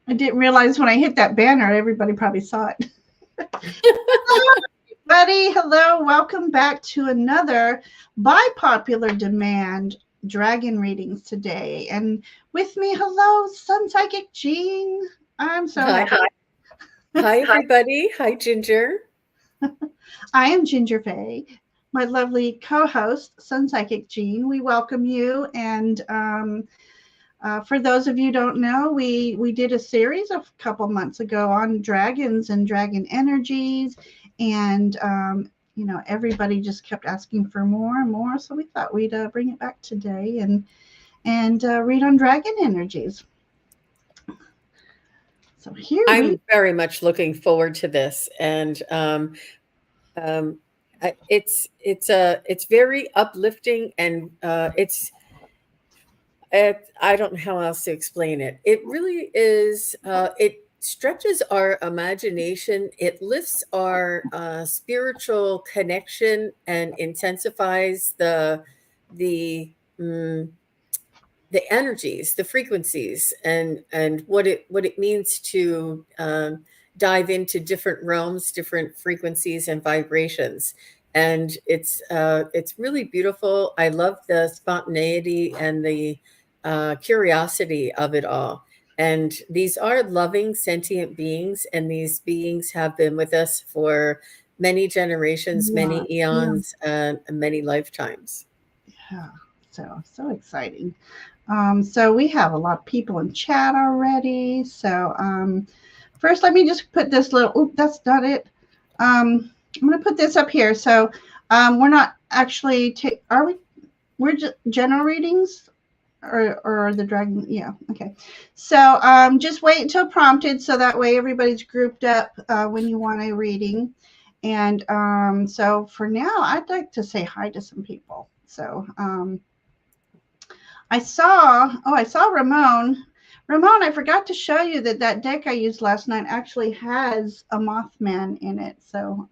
I didn't realize when I hit that banner, everybody probably saw it. Hello, everybody. Hello. Welcome back to another by popular demand dragon readings today. And with me, hello, SunPsychic Jean. I'm so Hi, happy. hi everybody. Hi Ginger. I am Ginger Faye, my lovely co-host, SunPsychic Jean. We welcome you. And for those of you who don't know, we did a series a couple months ago on dragons and dragon energies, and everybody just kept asking for more and more. So we thought we'd bring it back today and read on dragon energies. So here we. I'm very much looking forward to this, and um, it's very uplifting, and I don't know how else to explain it. It really is. It stretches our imagination. It lifts our spiritual connection and intensifies the mm, the energies, the frequencies, and what it means to dive into different realms, different frequencies and vibrations. And it's really beautiful. I love the spontaneity and the curiosity of it all. And these are loving, sentient beings, and these beings have been with us for many generations, Yeah, many yeah, eons, and many lifetimes. yeah. So exciting. So we have a lot of people in chat already. So first, let me just put this little. Oop, that's not it. I'm going to put this up here. So we're not actually. Are we? We're just general readings, or the dragon. Yeah. Okay. So just wait until prompted, so that way everybody's grouped up when you want a reading. And so for now, I'd like to say hi to some people. So I saw Ramon. Ramon, I forgot to show you that deck I used last night actually has a Mothman in it. So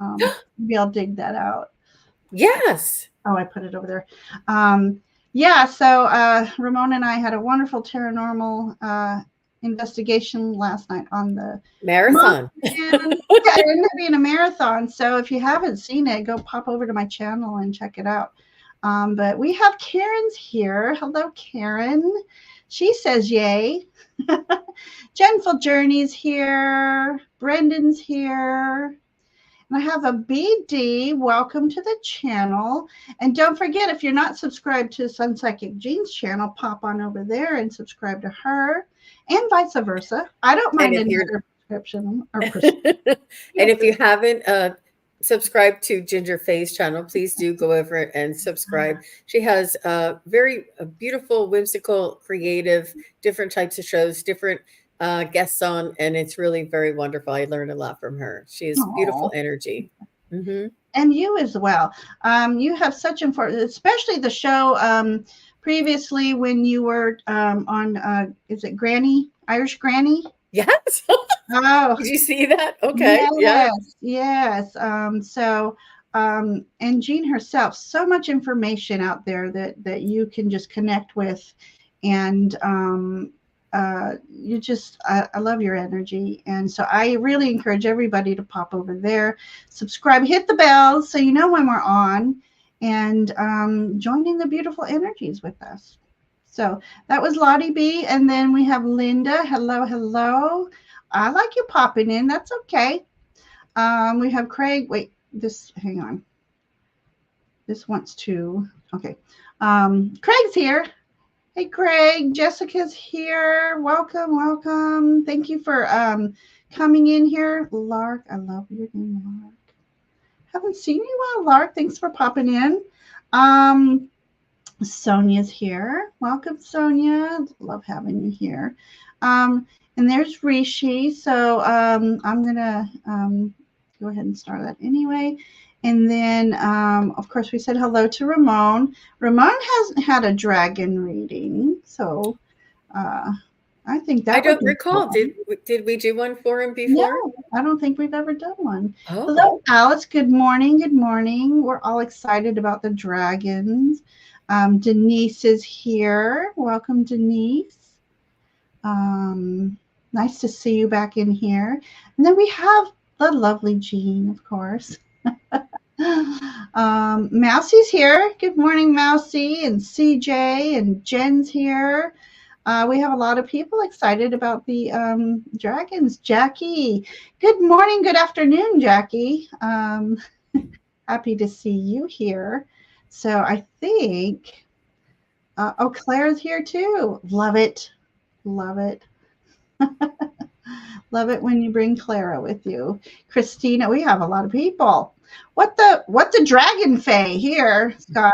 maybe I'll dig that out. Yes. Oh, I put it over there. Yeah, so Ramon and I had a wonderful paranormal investigation last night on the Marathon. Mothman. Yeah, it ended up being a marathon. So if you haven't seen it, go pop over to my channel and check it out. But we have Karen's here. Hello, Karen. She says yay. Gentle Journey's here. Brendan's here. And I have a BD. Welcome to the channel. And don't forget, if you're not subscribed to SunPsychic Jean's channel, pop on over there and subscribe to her, and vice versa. I don't And mind if you're another prescription or and if you haven't subscribed to Ginger Faye's channel, please do go over and subscribe. She has very beautiful, whimsical, creative, different types of shows, different guests on, and it's really very wonderful. I learned a lot from her. She has beautiful Oh, energy. Hmm. and you as well. You have such important, especially the show previously when you were on, is it Granny, Irish Granny? Yes. Oh, Did you see that? Okay. Yeah. yes, yes. And Jean herself, so much information out there that you can just connect with, and I love your energy, and so I really encourage everybody to pop over there, subscribe, hit the bell so you know when we're on, and join in the beautiful energies with us. So that was Lottie B, and then we have Linda. Hello, hello. I like you popping in. That's okay. We have Craig. Wait, hang on. This wants to, okay. Craig's here. Hey, Craig. Jessica's here. Welcome, welcome. Thank you for coming in here. Lark, I love your name, Lark. Haven't seen you in a while, Lark. Thanks for popping in. Sonia's here. Welcome, Sonia. Love having you here. And there's Rishi. So I'm going to go ahead and start that anyway. And then, of course, we said hello to Ramon. Ramon hasn't had a dragon reading. So I think that I would don't be recall. fun. Did we do one for him before? No, I don't think we've ever done one. Oh. Hello, Alice. Good morning. Good morning. We're all excited about the dragons. Denise is here. Welcome, Denise. Nice to see you back in here. And then we have the lovely Jean, of course. Mousie's here. Good morning, Mousie, and CJ, and Jen's here. We have a lot of people excited about the dragons. Jackie, good morning, good afternoon, Jackie. Happy to see you here. So I think, oh, Claire's here too. Love it. Love it. Love it when you bring Clara with you. Christina, we have a lot of people. What the dragon fae here, Scott?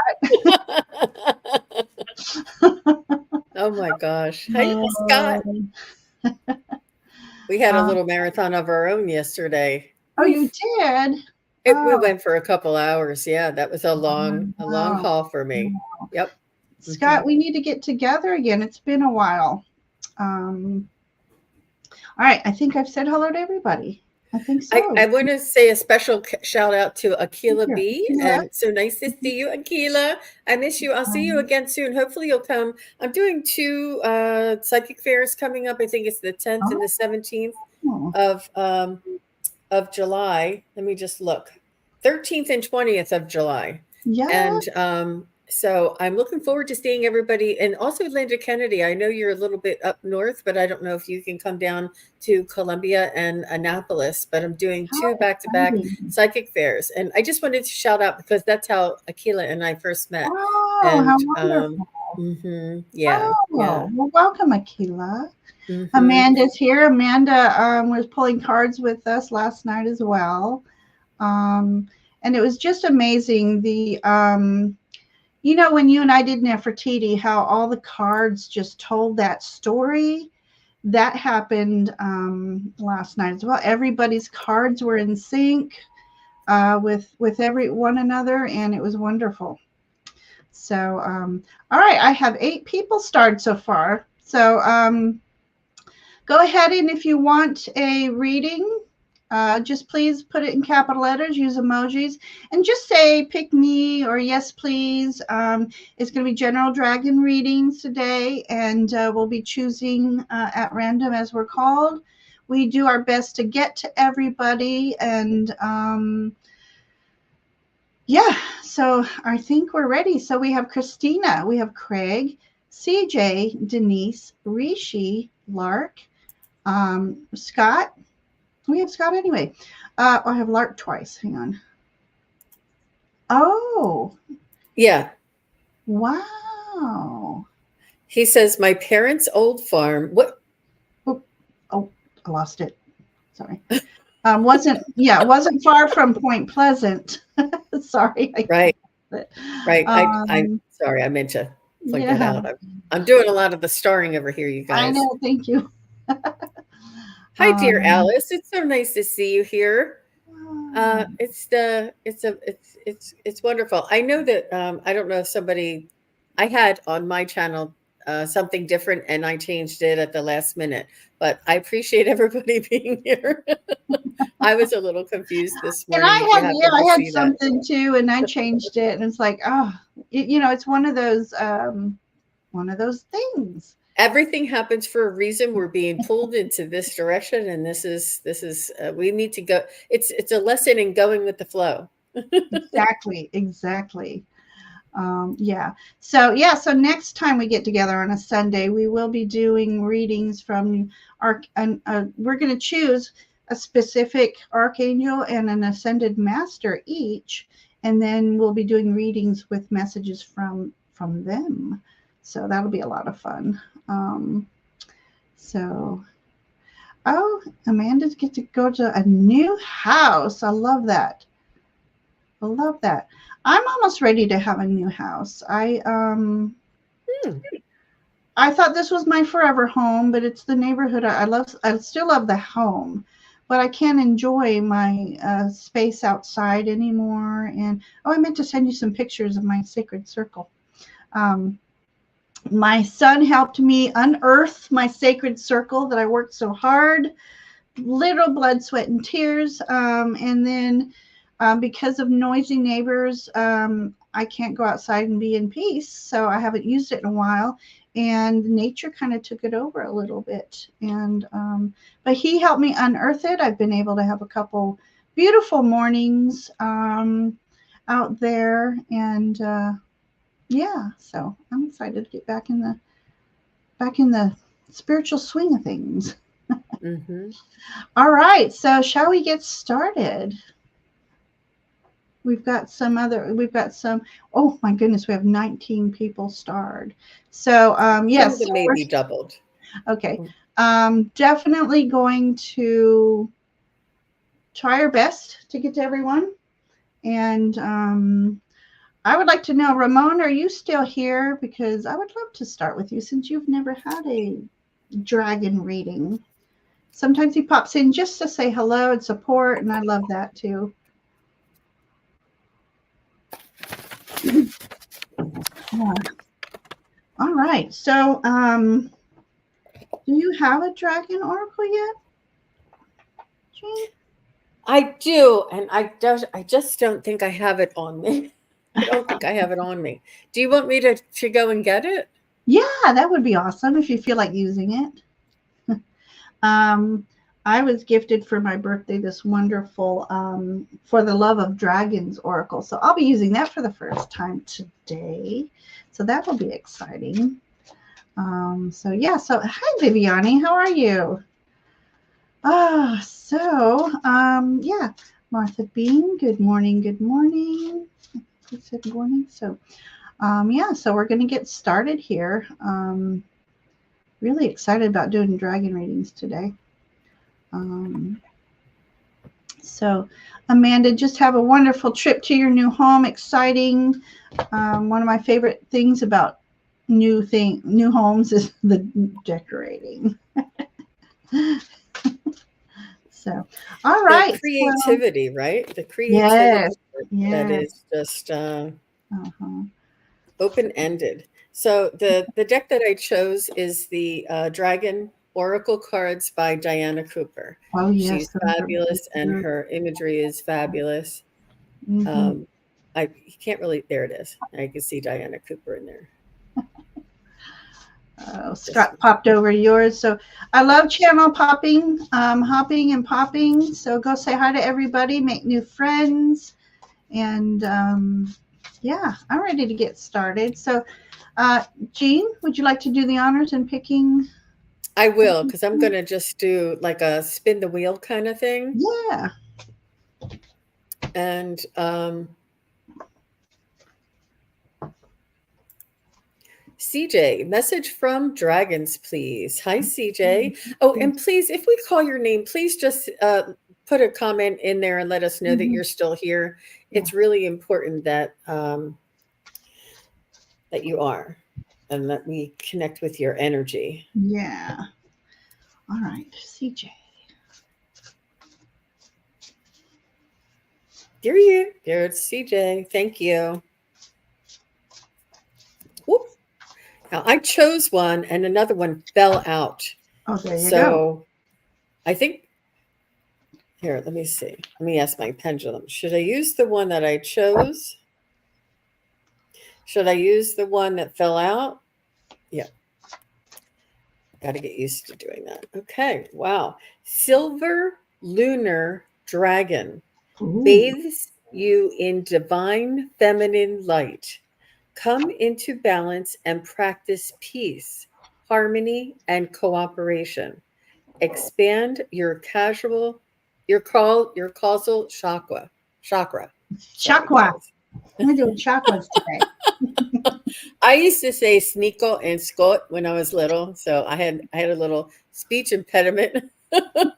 Oh my gosh. Hi, Scott. We had a little marathon of our own yesterday. Oh, you did? We went for a couple hours. Yeah, that was a long haul for me. Yep. Scott, we need to get together again. It's been a while. All right, I think I've said hello to everybody. I think so. I want to say a special shout out to Akila B. And so nice to see you, Akila. I miss you. I'll see you again soon. Hopefully you'll come. I'm doing 2 psychic fairs coming up. I think it's the 10th and the 17th of July. Let me just look. 13th and 20th of July. Yeah. And so I'm looking forward to seeing everybody. And also Linda Kennedy, I know you're a little bit up north, but I don't know if you can come down to Columbia and Annapolis, but I'm doing 2 back-to-back psychic fairs. And I just wanted to shout out because that's how Akila and I first met. Oh, and, how wonderful. Yeah. Well, welcome, Akila. Amanda's here. Amanda was pulling cards with us last night as well. And it was just amazing. You know, when you and I did Nefertiti, how all the cards just told that story. That happened last night as well. Everybody's cards were in sync with every one another, and it was wonderful. So, all right, I have 8 people starred so far. So go ahead, and if you want a reading, just please put it in capital letters, use emojis, and just say pick me or yes, please. It's going to be general dragon readings today, and we'll be choosing at random as we're called. We do our best to get to everybody, and yeah, so I think we're ready. So we have Christina, we have Craig, CJ, Denise, Rishi, Lark, Scott. We have Scott anyway. I have Lark twice. Hang on. Oh. Yeah. Wow. He says, my parents' old farm. What? Oh, I lost it. Sorry. Wasn't far from Point Pleasant. Sorry. Right. I'm sorry. I meant to point that out. I'm doing a lot of the starring over here, you guys. I know. Thank you. Hi, dear Alice. It's so nice to see you here. It's wonderful. I know that I don't know if I had on my channel something different and I changed it at the last minute, but I appreciate everybody being here. I was a little confused this morning. And I had something too, and I changed it, and it's like, it's one of those things. Everything happens for a reason. We're being pulled into this direction, and this is we need to go. It's a lesson in going with the flow. Exactly. So next time we get together on a Sunday, we will be doing readings from we're going to choose a specific archangel and an ascended master each, and then we'll be doing readings with messages from them. So that'll be a lot of fun. Amanda's get to go to a new house. I love that. I'm almost ready to have a new house. I thought this was my forever home, but it's the neighborhood I still love the home, but I can't enjoy my space outside anymore. And I meant to send you some pictures of my sacred circle. My son helped me unearth my sacred circle that I worked so hard, little blood, sweat, and tears. And then because of noisy neighbors, I can't go outside and be in peace. So I haven't used it in a while. and nature kind of took it over a little bit. And but he helped me unearth it. I've been able to have a couple beautiful mornings out there, and yeah, so I'm excited to get back in the spiritual swing of things. Mm-hmm. All right, so shall we get started? We've got some, oh my goodness, we have 19 people starred. So, Some yes, of them may be doubled. okay. Definitely going to try our best to get to everyone. And I would like to know, Ramon, are you still here? Because I would love to start with you since you've never had a dragon reading. Sometimes he pops in just to say hello and support, and I love that too. Yeah. All right. So, do you have a dragon oracle yet, Jean? I do, and I just don't think I have it on me. I don't think I have it on me. Do you want me to go and get it? Yeah, that would be awesome if you feel like using it. um, I was gifted for my birthday this wonderful For the Love of Dragons oracle. So I'll be using that for the first time today. So that will be exciting. So yeah, so hi Viviani, how are you? Yeah, Martha Bean, good morning, good morning. I said morning. So yeah, so we're gonna get started here. Really excited about doing dragon readings today. So Amanda, just have a wonderful trip to your new home. Exciting. One of my favorite things about new homes is the decorating. So, all The right. Well, creativity, right? The creativity yes, that yes. is just Uh-huh. open-ended. So the deck that I chose is the Dragon Oracle cards by Diana Cooper. Oh, yes. She's fabulous, and her imagery is fabulous. Mm-hmm. I can't really. There it is. I can see Diana Cooper in there. Scott popped over yours. So I love channel popping, hopping and popping. So go say hi to everybody, make new friends. And yeah, I'm ready to get started. So, Jean, would you like to do the honors in picking? I will, because I'm going to just do like a spin the wheel kind of thing. Yeah. And CJ, message from Dragons, please. Hi, CJ. Oh, and please, if we call your name, please just put a comment in there and let us know that you're still here. It's really important that that you are, and let me connect with your energy. Yeah. All right, CJ. There's CJ. Thank you. Whoop. Now I chose one, and another one fell out. Oh, there you go. So I think here. Let me see. Let me ask my pendulum. Should I use the one that I chose? Should I use the one that fell out? Yeah. Got to get used to doing that. Okay. Wow. Silver lunar dragon bathes you in divine feminine light. Come into balance and practice peace, harmony, and cooperation. Expand your your causal chakra. Sorry, Chakra. guys. We're doing chakras today. I used to say sneako and scot when I was little, so I had a little speech impediment, and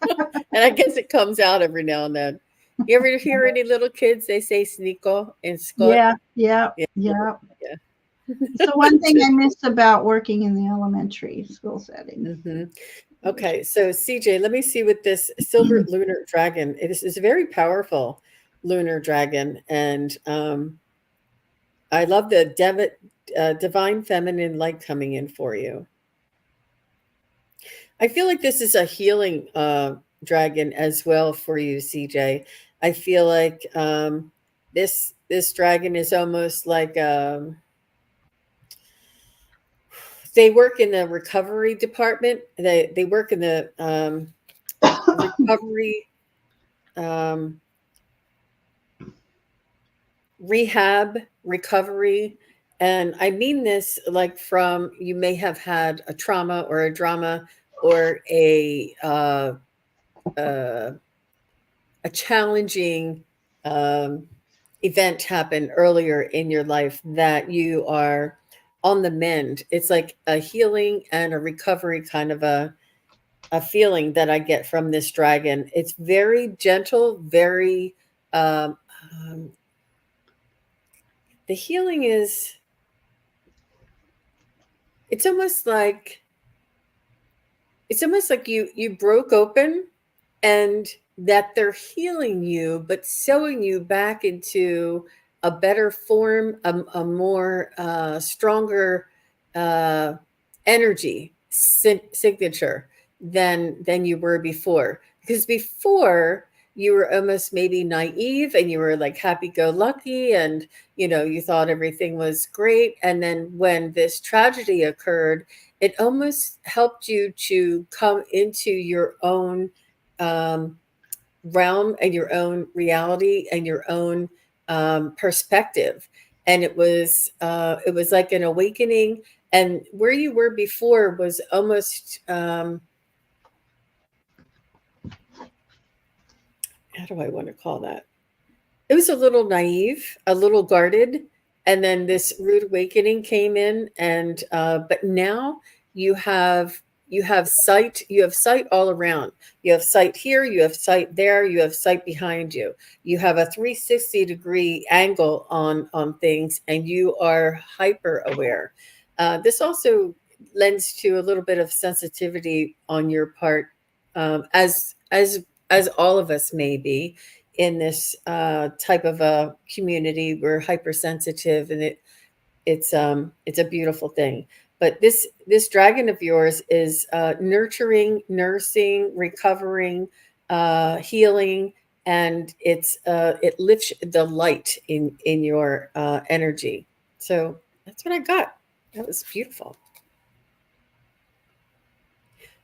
I guess it comes out every now and then. You ever hear any little kids? They say sneako and scot. Yeah. Yeah. Yeah. So one thing I miss about working in the elementary school setting. Mm-hmm. Okay, so CJ, let me see what this silver lunar dragon. It is a very powerful lunar dragon, and I love the divine feminine light coming in for you. I feel like this is a healing dragon as well for you, CJ. I feel like this dragon is almost like they work in the recovery department. They work in the recovery, um, rehab, recovery. And I mean this like from, you may have had a trauma or a drama or uh, a challenging event happen earlier in your life that you are on the mend. It's like a healing and a recovery kind of a feeling that I get from this dragon. It's very gentle, very um, um, the healing is, it's almost like, it's almost like you broke open, and that they're healing you but sewing you back into a better form, a more stronger uh, energy signature than you were before. Because before, you were almost maybe naive, and you were like happy-go-lucky, and you thought everything was great. And then when this tragedy occurred, it almost helped you to come into your own um, realm and your own reality and your own perspective. And it was like an awakening. And where you were before was almost how do I want to call that? It was a little naive, a little guarded, and then this rude awakening came in. And but now you have you have sight all around. You have sight here, you have sight there, you have sight behind you. You have a 360-degree angle on things, and you are hyper aware. This also lends to a little bit of sensitivity on your part, as all of us may be in this type of a community. We're hypersensitive, and it's a beautiful thing. But this dragon of yours is nurturing, nursing, recovering, healing, and it lifts the light in your energy. So that's what I got. That was beautiful.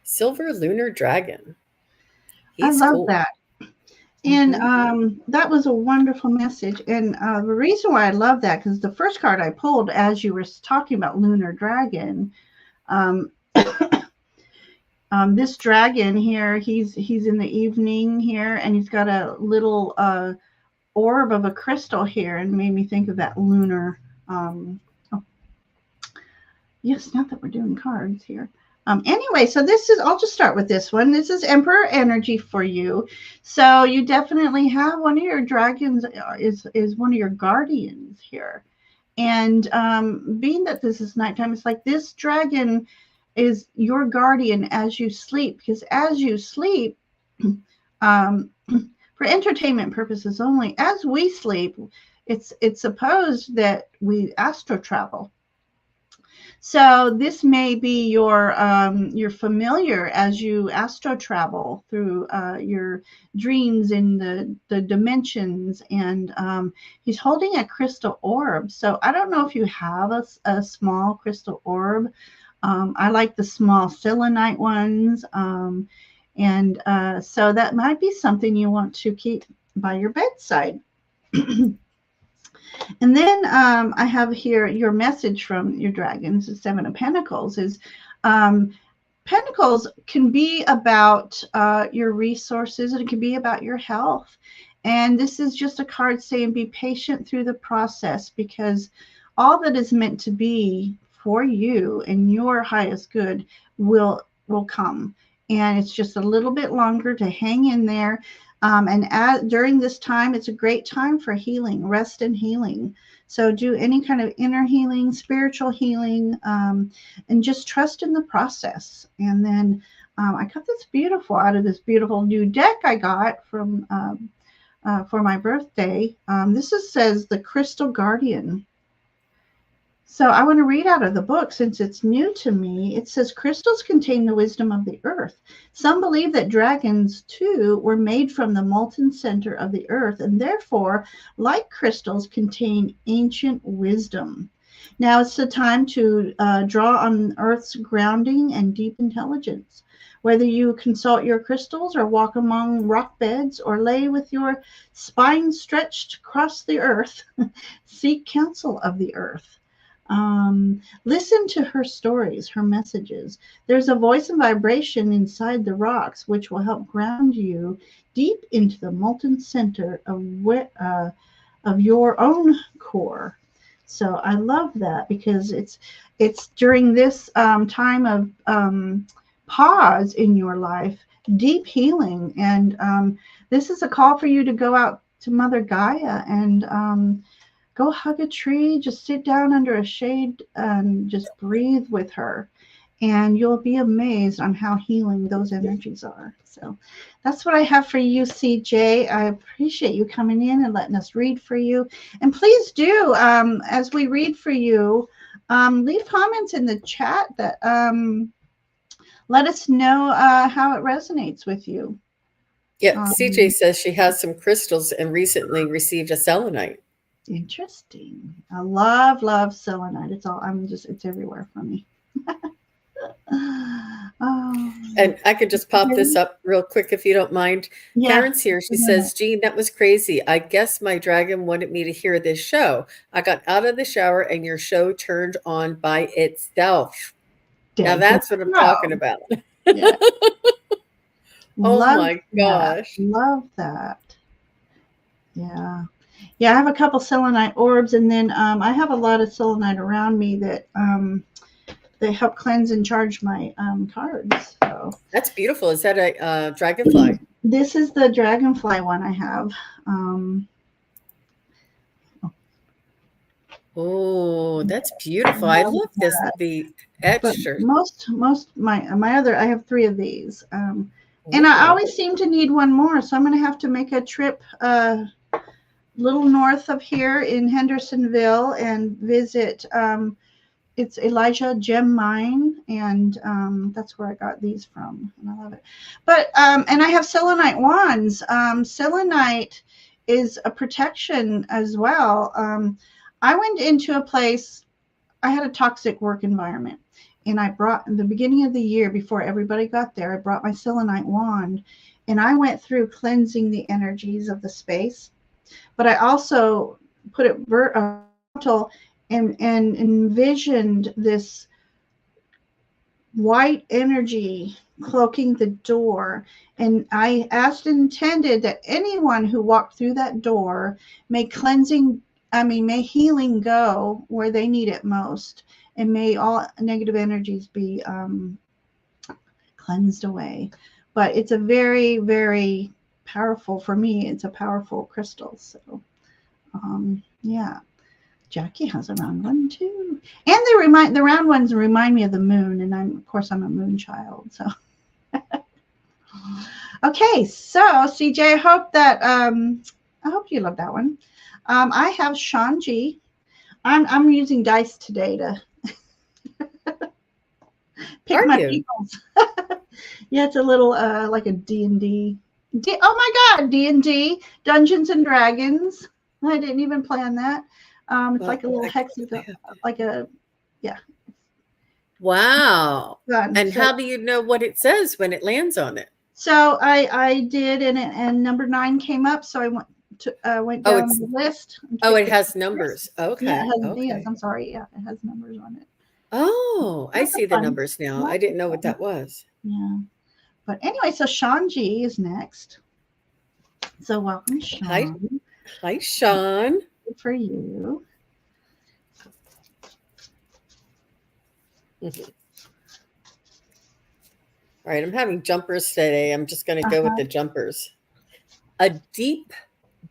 Silver lunar dragon. I He's love cool. that. And Mhm. that was a wonderful message. And the reason why I love that, because the first card I pulled as you were talking about Lunar Dragon, um, this dragon here, he's in the evening here, and he's got a little orb of a crystal here, and made me think of that lunar. Oh, yes, not that we're doing cards here. Anyway, so this is, I'll just start with this one. This is Emperor energy for you. So you definitely have one of your dragons is one of your guardians here. And being that this is nighttime, it's like this dragon is your guardian as you sleep, because as you sleep, um, for entertainment purposes only, as we sleep, it's supposed that we astro travel. So this may be your familiar as you astro travel through your dreams in the dimensions, and he's holding a crystal orb. So I don't know if you have a small crystal orb. I like the small selenite ones, and so that might be something you want to keep by your bedside. And then I have here your message from your dragons. The Seven of Pentacles is um, Pentacles can be about your resources, and it can be about your health. And this is just a card saying be patient through the process, because all that is meant to be for you and your highest good will come. And it's just a little bit longer to hang in there. During this time, it's a great time for healing, rest and healing. So do any kind of inner healing, spiritual healing, and just trust in the process. And then I got this beautiful out of this beautiful new deck I got from for my birthday. Says the Crystal Guardian. So I want to read out of the book since it's new to me. It says crystals contain the wisdom of the earth. Some believe that dragons, too, were made from the molten center of the earth, and therefore, like crystals, contain ancient wisdom. Now it's the time to draw on Earth's grounding and deep intelligence. Whether you consult your crystals or walk among rock beds or lay with your spine stretched across the earth, seek counsel of the earth. Listen to her stories, her messages. There's a voice and vibration inside the rocks which will help ground you deep into the molten center of your own core. So I love that because it's during this time of pause in your life, deep healing, and this is a call for you to go out to Mother Gaia and go hug a tree, just sit down under a shade and just breathe with her. And you'll be amazed on how healing those energies are. So that's what I have for you, CJ. I appreciate you coming in and letting us read for you. And please do, as we read for you, leave comments in the chat that let us know how it resonates with you. Yeah, CJ says she has some crystals and recently received a selenite. Interesting. I love selenite. It's everywhere for me. Oh. And I could just pop this up real quick if you don't mind. Yeah. Karen's here. She says, Jean, that was crazy. I guess my dragon wanted me to hear this show. I got out of the shower and your show turned on by itself. Now that's what I'm talking about. Yeah. Oh my gosh. Love that. Yeah. Yeah, I have a couple selenite orbs, and then I have a lot of selenite around me that they help cleanse and charge my cards. So that's beautiful. Is that a dragonfly? This is the dragonfly one I have. Oh, that's beautiful. I love this. The etchers. Most my other, I have 3 of these, and I always seem to need one more, so I'm going to have to make a trip little north of here in Hendersonville and visit. It's Elijah Gem Mine, and that's where I got these from, and I love it. But and I have selenite wands. Selenite is a protection as well. I went into a place, I had a toxic work environment, and I brought, in the beginning of the year, before everybody got there, I brought my selenite wand, and I went through cleansing the energies of the space. But I also put it vertical and envisioned this white energy cloaking the door. And I asked and intended that anyone who walked through that door may healing go where they need it most. And may all negative energies be cleansed away. But it's a very, very powerful, for me, it's a powerful crystal. So, yeah. Jackie has a round one too, and the round ones remind me of the moon, and I'm a moon child. So, okay, so CJ, I hope you love that one. I have Shanji. I'm using dice today to pick my peoples. Yeah, it's a little like a D&D. Oh my God, D&D, Dungeons and Dragons. I didn't even plan that. It's like a little hexagon, yeah. Wow. And how do you know what it says when it lands on it? So I did, and number 9 came up, so I went down the list. Oh, it has numbers. Okay. Yeah, it has, yes, I'm sorry. Yeah, it has numbers on it. Oh, I see the numbers now. I didn't know what that was. Yeah. But anyway, so Shanji is next. So welcome, Sean. Hi, Sean. Good for you. All right, I'm having jumpers today. I'm just going to go with the jumpers. A deep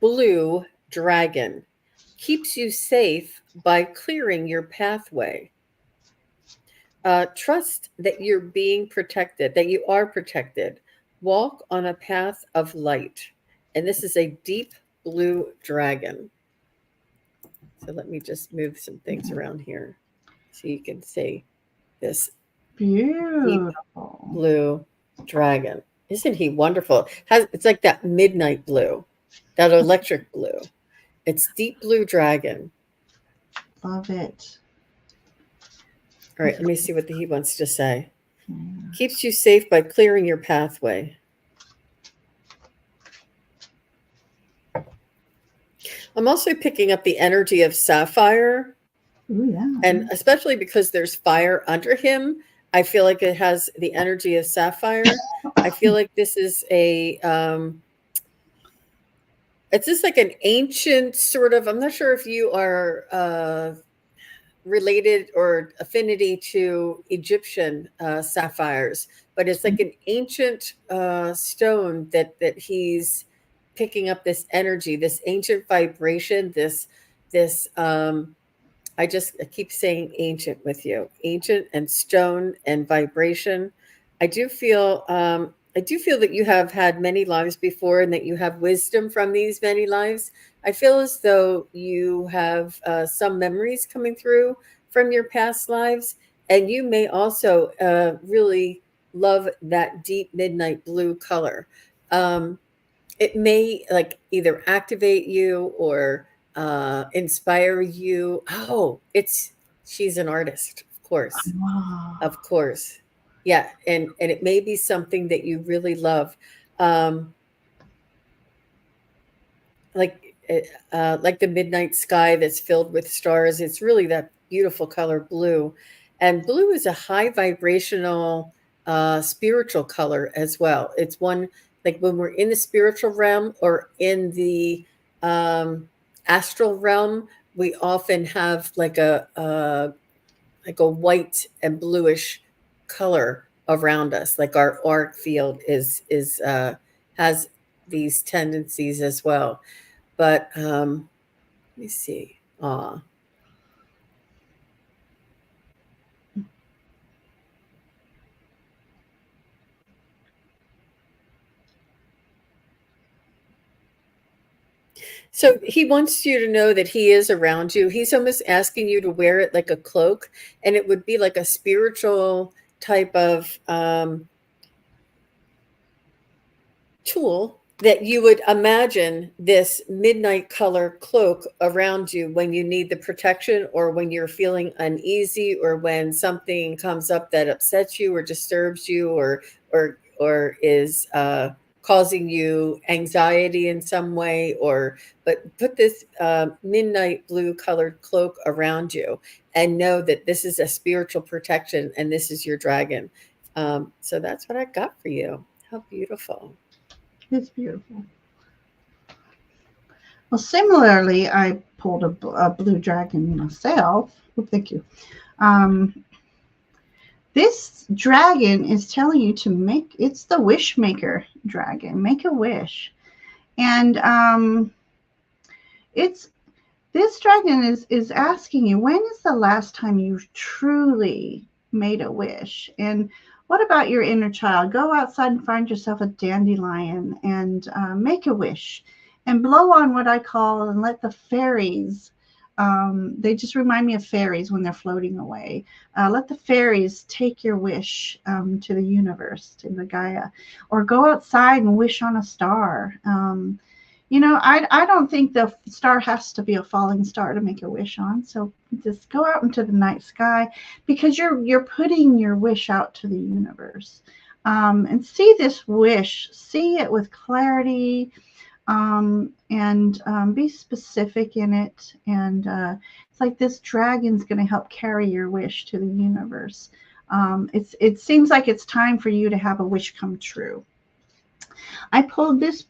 blue dragon keeps you safe by clearing your pathway. Trust that you're being protected, that you are protected. Walk on a path of light. And this is a deep blue dragon. So let me just move some things around here so you can see this beautiful deep blue dragon. Isn't he wonderful? It's like that midnight blue, that electric blue. It's deep blue dragon. Love it. All right, let me see what he wants to say. Yeah. Keeps you safe by clearing your pathway. I'm also picking up the energy of sapphire. Ooh, yeah. And especially because there's fire under him, I feel like it has the energy of sapphire. I feel like this is it's just like an ancient sort of, I'm not sure if you are related or affinity to Egyptian sapphires, but it's like an ancient stone that he's picking up this energy, this ancient vibration, this I keep saying ancient with you, ancient and stone and vibration. I do feel that you have had many lives before and that you have wisdom from these many lives. I feel as though you have some memories coming through from your past lives, and you may also really love that deep midnight blue color. It may like either activate you or inspire you. Oh, she's an artist, of course, Wow. of course. Yeah, and it may be something that you really love, um, like like the midnight sky that's filled with stars. It's really that beautiful color blue, and blue is a high vibrational spiritual color as well. It's one like when we're in the spiritual realm or in the um, astral realm, we often have like a white and bluish color around us. Like our auric field is has these tendencies as well. But let me see. So he wants you to know that he is around you. He's almost asking you to wear it like a cloak, and it would be like a spiritual type of tool that you would imagine this midnight color cloak around you when you need the protection or when you're feeling uneasy or when something comes up that upsets you or disturbs you or is causing you anxiety in some way, or but put this midnight blue colored cloak around you and know that this is a spiritual protection and this is your dragon. So that's what I got for you. How beautiful. It's beautiful. Well, similarly, I pulled a blue dragon myself. Oh, thank you. Um, this dragon is telling you to make, it's the wish maker dragon. Make a wish. And it's, this dragon is asking you, when is the last time you truly made a wish? And what about your inner child? Go outside and find yourself a dandelion and make a wish and blow on what I call and let the fairies, they just remind me of fairies when they're floating away. Let the fairies take your wish to the universe, to the Gaia, or go outside and wish on a star. I don't think the star has to be a falling star to make a wish on. So just go out into the night sky because you're putting your wish out to the universe. And see this wish, see it with clarity, and be specific in it. And it's like this dragon's going to help carry your wish to the universe. It seems like it's time for you to have a wish come true. I pulled this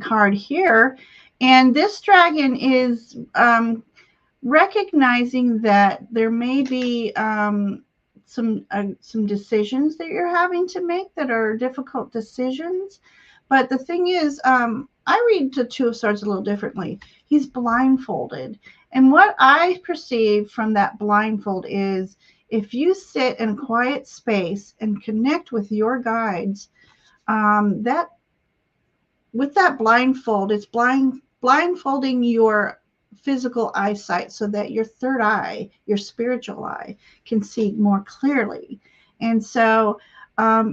card here, and this dragon is recognizing that there may be some decisions that you're having to make that are difficult decisions. But the thing is, I read the Two of Swords a little differently. He's blindfolded. And what I perceive from that blindfold is if you sit in a quiet space and connect with your guides, that with that blindfold, it's blindfolding your physical eyesight so that your third eye, your spiritual eye, can see more clearly. And so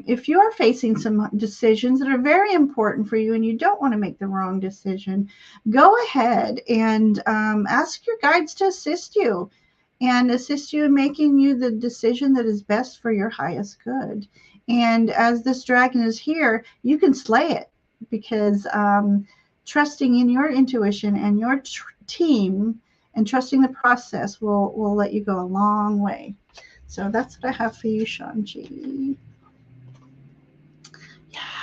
if you are facing some decisions that are very important for you and you don't want to make the wrong decision, go ahead and ask your guides to assist you. and assist you in making you the decision that is best for your highest good. And as this dragon is here, you can slay it because trusting in your intuition and your team and trusting the process will let you go a long way. So that's what I have for you, Shanji.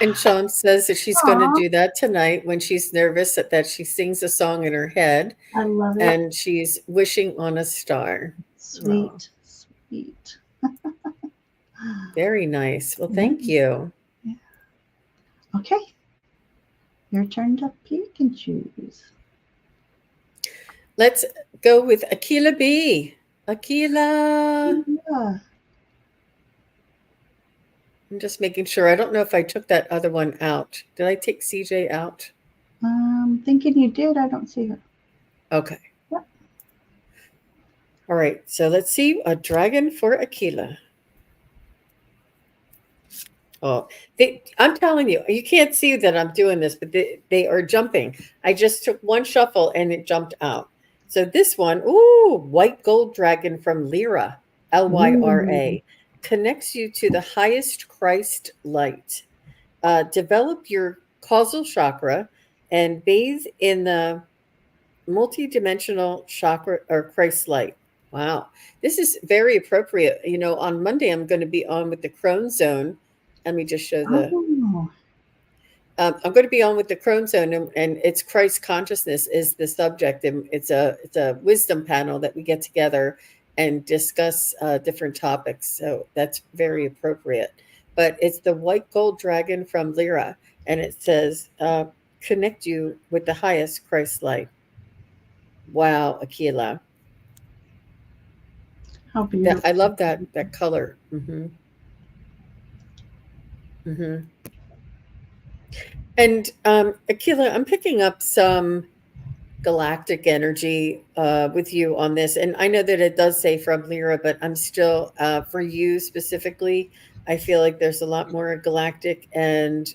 And Sean says that she's going to Aw, do that tonight when she's nervous, that she sings a song in her head I love it. and she's wishing on a star. Oh, Sweet, sweet. very nice. Well, Yeah, thank you. yeah. Okay, your turn to pick and choose. Let's go with Akila B. Akila. Yeah, I'm just making sure. I don't know if I took that other one out. Did I take CJ out? thinking you did. I don't see her. Okay. Yep. All right. So let's see a dragon for Akila. Oh, I'm telling you, you can't see that I'm doing this, but they are jumping. I just took one shuffle and it jumped out. So this one, ooh, white gold dragon from Lyra, Ooh. Lyra, connects you to the highest Christ light. Develop your causal chakra and bathe in the multi-dimensional chakra or Christ light. Wow. This is very appropriate. You know, on Monday, I'm going to be on with the Crone Zone. Let me just show the. Oh. I'm going to be on with the Crone Zone, and it's Christ consciousness is the subject, and it's a wisdom panel that we get together and discuss different topics. So that's very appropriate. But it's the white gold dragon from Lyra, and it says, "Connect you with the highest Christ light." Wow, Akila, How that I beautiful. love that color. Mm-hmm. Mm-hmm. And Akila, I'm picking up some galactic energy with you on this. And I know that it does say from Lyra, but I'm still, for you specifically, I feel like there's a lot more galactic. And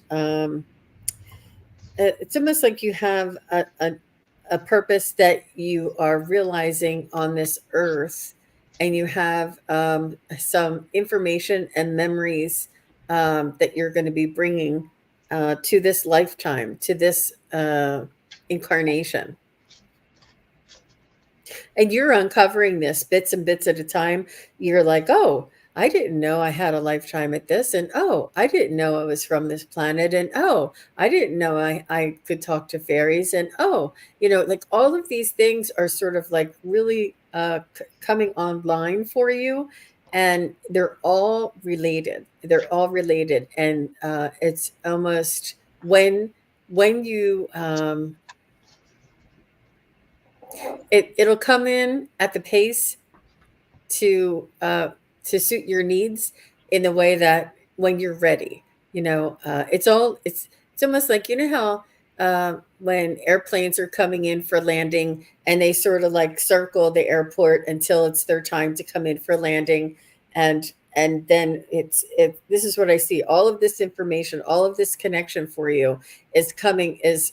it's almost like you have a purpose that you are realizing on this earth. And you have some information and memories that you're going to be bringing to this lifetime, to this incarnation. And you're uncovering this bits and bits at a time. You're like, oh, I didn't know I had a lifetime at this. And oh, I didn't know I was from this planet. And oh, I didn't know I could talk to fairies. And oh, like all of these things are sort of like really coming online for you. And they're all related. They're all related. And it's almost when you it'll come in at the pace to suit your needs in the way that when you're ready, it's almost like how when airplanes are coming in for landing and they sort of like circle the airport until it's their time to come in for landing, and then this is what I see. All of this information, all of this connection for you is coming is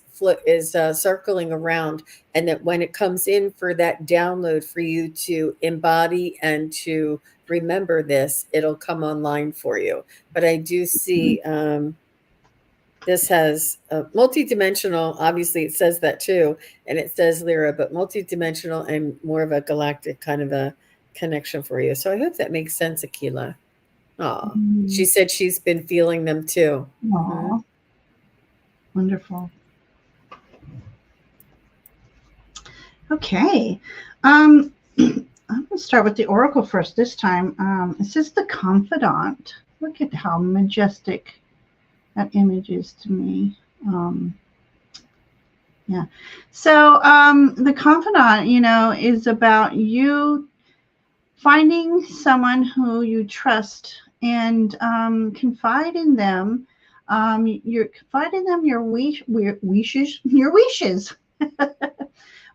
circling around, and that when it comes in for that download for you to embody and to remember this, it'll come online for you. But I do see this has a multidimensional, obviously it says that too, and it says Lyra, but multidimensional and more of a galactic kind of a connection for you. So I hope that makes sense, Akila. Oh, she Mm. said she's been feeling them too. Hmm. Aw, wonderful. Okay. I'm going to start with the oracle first this time. It says the confidant. Look at how majestic that image is to me. Yeah. So the confidant, is about you finding someone who you trust and confide in them. You're confide in them your wishes. Your wishes.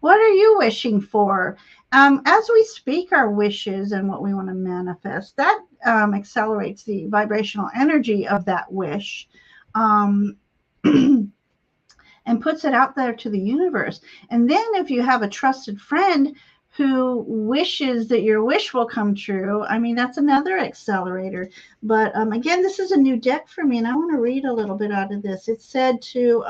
What are you wishing for? As we speak our wishes and what we want to manifest, that accelerates the vibrational energy of that wish. Um, and puts it out there to the universe. And then if you have a trusted friend who wishes that your wish will come true. I mean, that's another accelerator. But again, this is a new deck for me, and I want to read a little bit out of this. It said to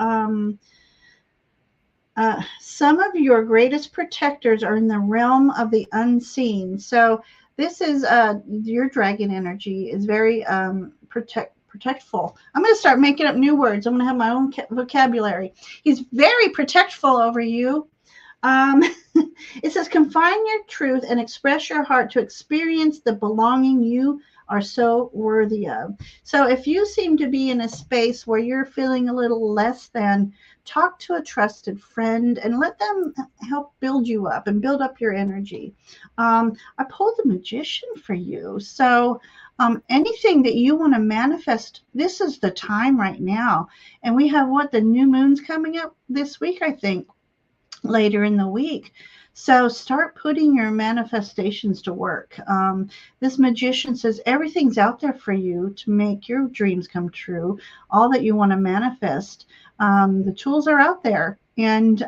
some of your greatest protectors are in the realm of the unseen. So this is your dragon energy is very protectful. I'm going to start making up new words. I'm going to have my own vocabulary. He's very protectful over you. It says, confine your truth and express your heart to experience the belonging you are so worthy of. So if you seem to be in a space where you're feeling a little less than, talk to a trusted friend and let them help build you up and build up your energy. I pulled the Magician for you. So anything that you want to manifest, this is the time right now. And we have the new moon's coming up this week, I think, later in the week. So start putting your manifestations to work. This Magician says everything's out there for you to make your dreams come true, all that you want to manifest. The tools are out there and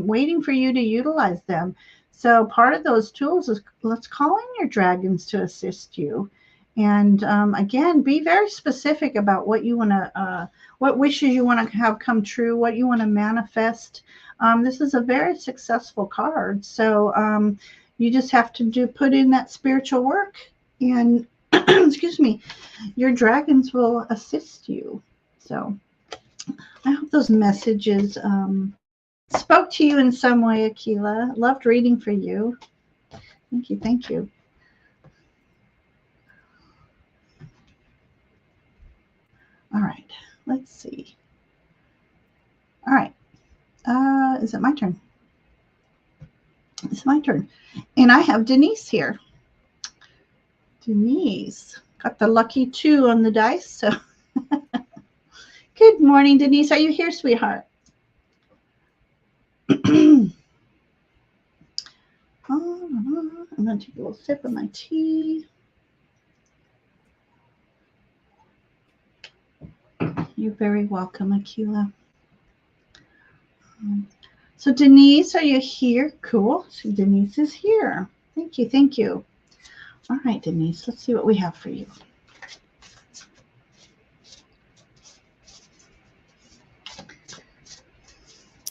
waiting for you to utilize them. So part of those tools is let's call in your dragons to assist you. And again, be very specific about what you want to, what wishes you want to have come true, what you want to manifest. This is a very successful card. So you just have to put in that spiritual work, and excuse me, your dragons will assist you. So I hope those messages spoke to you in some way, Akila. Loved reading for you. Thank you. Thank you. All right. Let's see. All right. Is it my turn? It's my turn. And I have Denise here. Denise got the lucky 2 on the dice. So good morning, Denise. Are you here, sweetheart? I'm going to take a little sip of my tea. You're very welcome, Akila. So Denise, are you here? Cool. So Denise is here. Thank you. Thank you. All right, Denise, let's see what we have for you.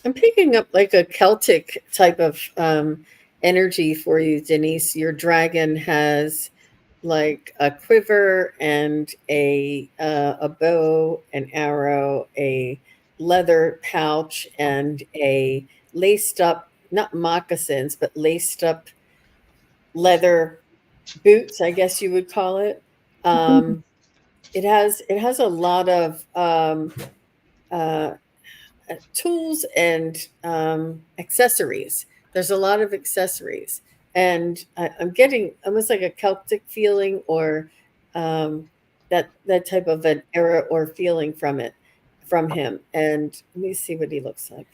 I'm picking up like a Celtic type of energy for you, Denise. Your dragon has like a quiver and a bow, an arrow, a leather pouch, and a laced up, not moccasins, but laced up leather boots, I guess you would call it. It has a lot of uh, tools and accessories. There's a lot of accessories, and I'm getting almost like a Celtic feeling, or that type of an era or feeling from him. And let me see what he looks like.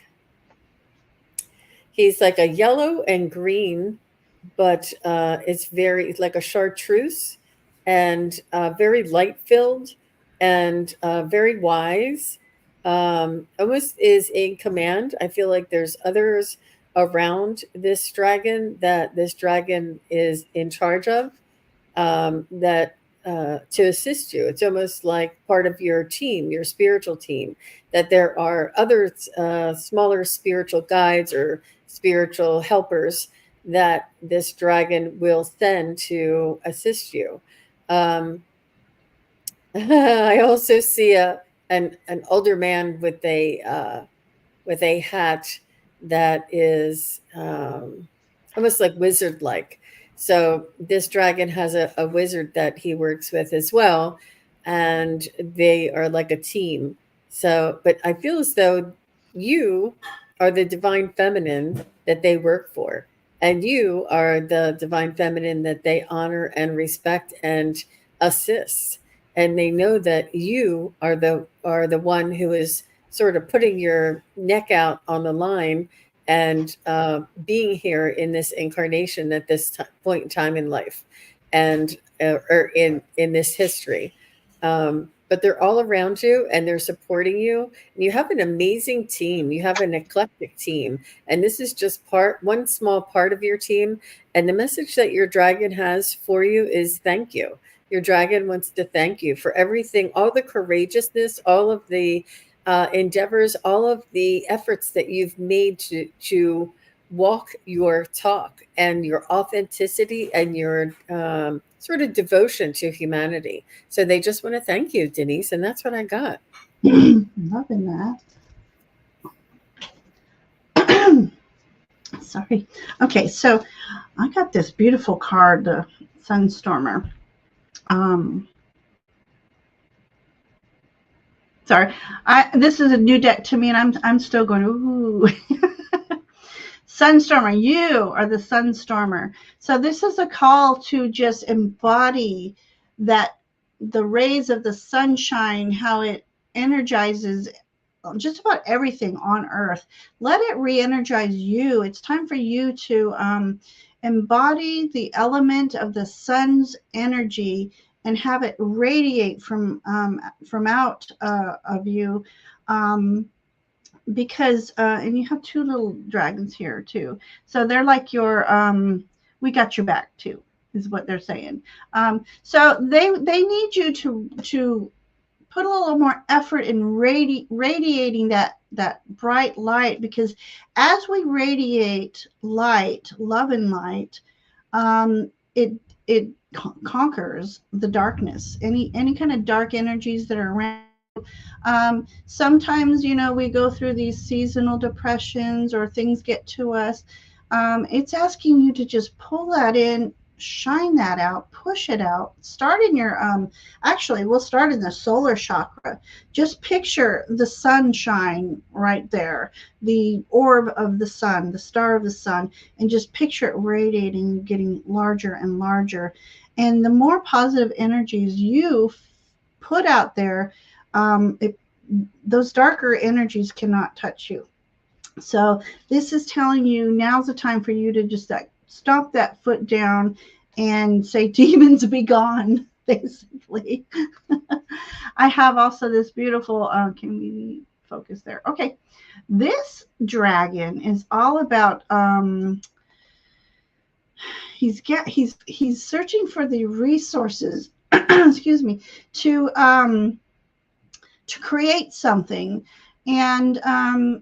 He's like a yellow and green, but it's like a chartreuse, and very light filled, and very wise. Almost is in command. I feel like there's others around this dragon that this dragon is in charge of, that to assist you. It's almost like part of your team, your spiritual team, that there are other smaller spiritual guides or spiritual helpers that this dragon will send to assist you. I also see an older man with a hat that is almost like wizard like. So this dragon has a wizard that he works with as well, and they are like a team. So, but I feel as though you are the divine feminine that they work for, and you are the divine feminine that they honor and respect and assist. And they know that you are the one who is sort of putting your neck out on the line, and being here in this incarnation at this point in time in life, and or in this history. but they're all around you and they're supporting you. And you have an amazing team. You have an eclectic team. And this is just one small part of your team. And the message that your dragon has for you is thank you. Your dragon wants to thank you for everything, all the courageousness, all of the endeavors, all of the efforts that you've made to walk your talk and your authenticity and your sort of devotion to humanity. So they just want to thank you, Denise. And that's what I got. Loving that. Sorry. Okay, so I got this beautiful card, the Sunstormer. Sorry, this is a new deck to me, and I'm still going, ooh. Sunstormer, you are the Sunstormer. So this is a call to just embody that, the rays of the sunshine, how it energizes just about everything on earth. Let it re-energize you. It's time for you to embody the element of the sun's energy and have it radiate from out of you. Because and you have two little dragons here too, so they're like your we got your back too, is what they're saying. So they need you to put a little more effort in radiating that bright light, because as we radiate light, love and light, it conquers the darkness, any kind of dark energies that are around. Sometimes, we go through these seasonal depressions or things get to us. It's asking you to just pull that in, shine that out, push it out. Start in your, actually, we'll start in the solar chakra. Just picture the sunshine right there, the orb of the sun, the star of the sun, and just picture it radiating, getting larger and larger. And the more positive energies you put out there, those darker energies cannot touch you. So this is telling you now's the time for you to just stomp that foot down and say, demons be gone, basically. I have also this beautiful, can we focus there? Okay. This dragon is all about, he's searching for the resources, excuse me, to create something, and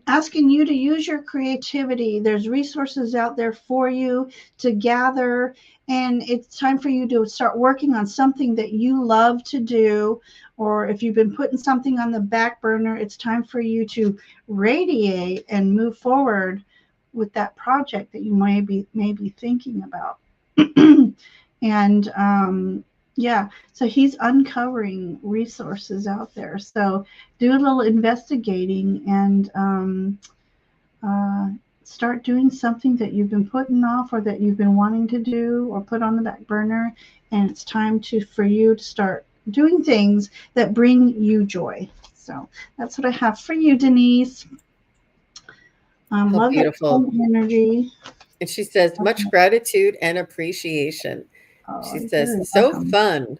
asking you to use your creativity. There's resources out there for you to gather, and it's time for you to start working on something that you love to do. Or if you've been putting something on the back burner, it's time for you to radiate and move forward with that project that you may be thinking about. And yeah, so he's uncovering resources out there. So do a little investigating and start doing something that you've been putting off, or that you've been wanting to do or put on the back burner. And it's time for you to start doing things that bring you joy. So that's what I have for you, Denise. Love Beautiful. that energy. And she says, much gratitude and appreciation. She says, so fun.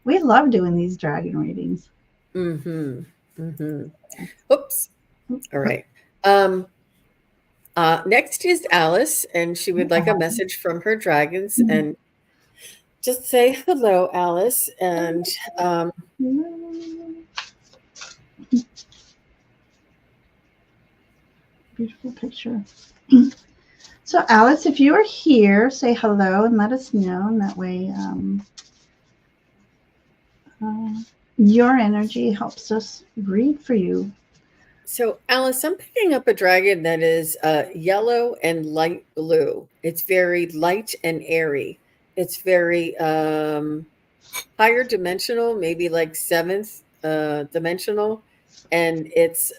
We love doing these dragon readings. Mm-hmm. Mm-hmm. Oops. All right. Next is Alice, and she would like a message from her dragons. And just say hello, Alice. And beautiful picture. So Alice, if you are here, say hello and let us know, and that way your energy helps us read for you. So Alice, I'm picking up a dragon that is yellow and light blue. It's very light and airy. It's very higher dimensional, maybe like seventh dimensional. And it's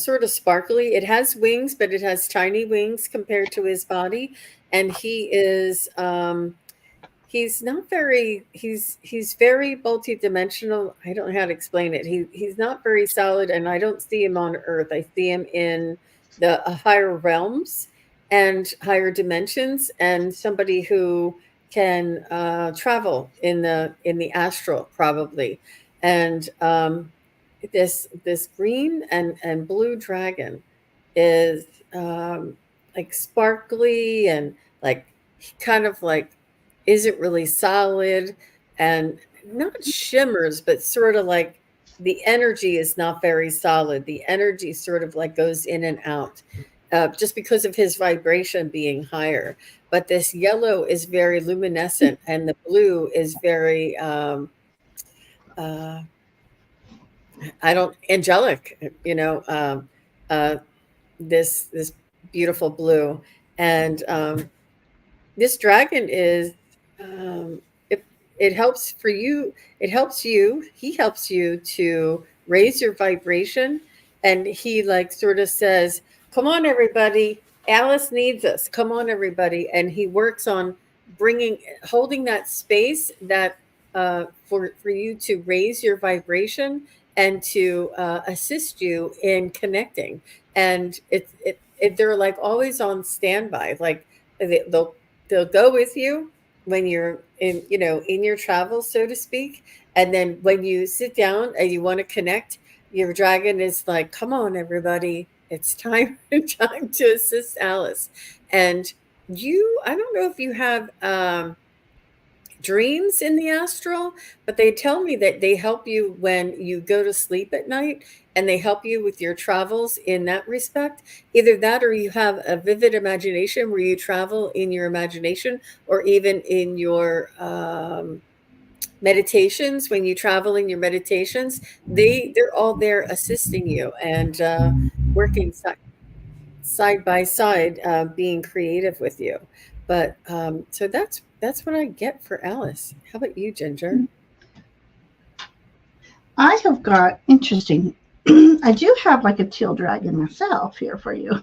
sort of sparkly. It has wings, but it has tiny wings compared to his body. And he is he's not very he's very multidimensional. I don't know how to explain it. He's not very solid, and I don't see him on Earth. I see him in the higher realms and higher dimensions, and somebody who can travel in the astral, probably. And this green and blue dragon is like sparkly, and like kind of like isn't really solid, and not shimmers, but sort of like the energy is not very solid. The energy sort of like goes in and out, just because of his vibration being higher. But this yellow is very luminescent, and the blue is very uh, I don't angelic, uh, this beautiful blue. And this dragon is um, it, it helps for you. It helps you. He helps you to raise your vibration, and he like sort of says, "Come on, everybody! Alice needs us. Come on, everybody!" And he works on holding that space that for you to raise your vibration and to assist you in connecting. And they're like always on standby. Like they'll go with you when you're in your travels, so to speak. And then when you sit down and you want to connect, your dragon is like, "Come on, everybody, it's time time to assist Alice." And I don't know if you have dreams in the astral, but they tell me that they help you when you go to sleep at night, and they help you with your travels in that respect. Either that, or you have a vivid imagination where you travel in your imagination, or even in your meditations. When you travel in your meditations, they're all there assisting you, and working side by side, being creative with you. But so that's what I get for Alice. How about you, Ginger? I have got interesting. I do have like a teal dragon myself here for you.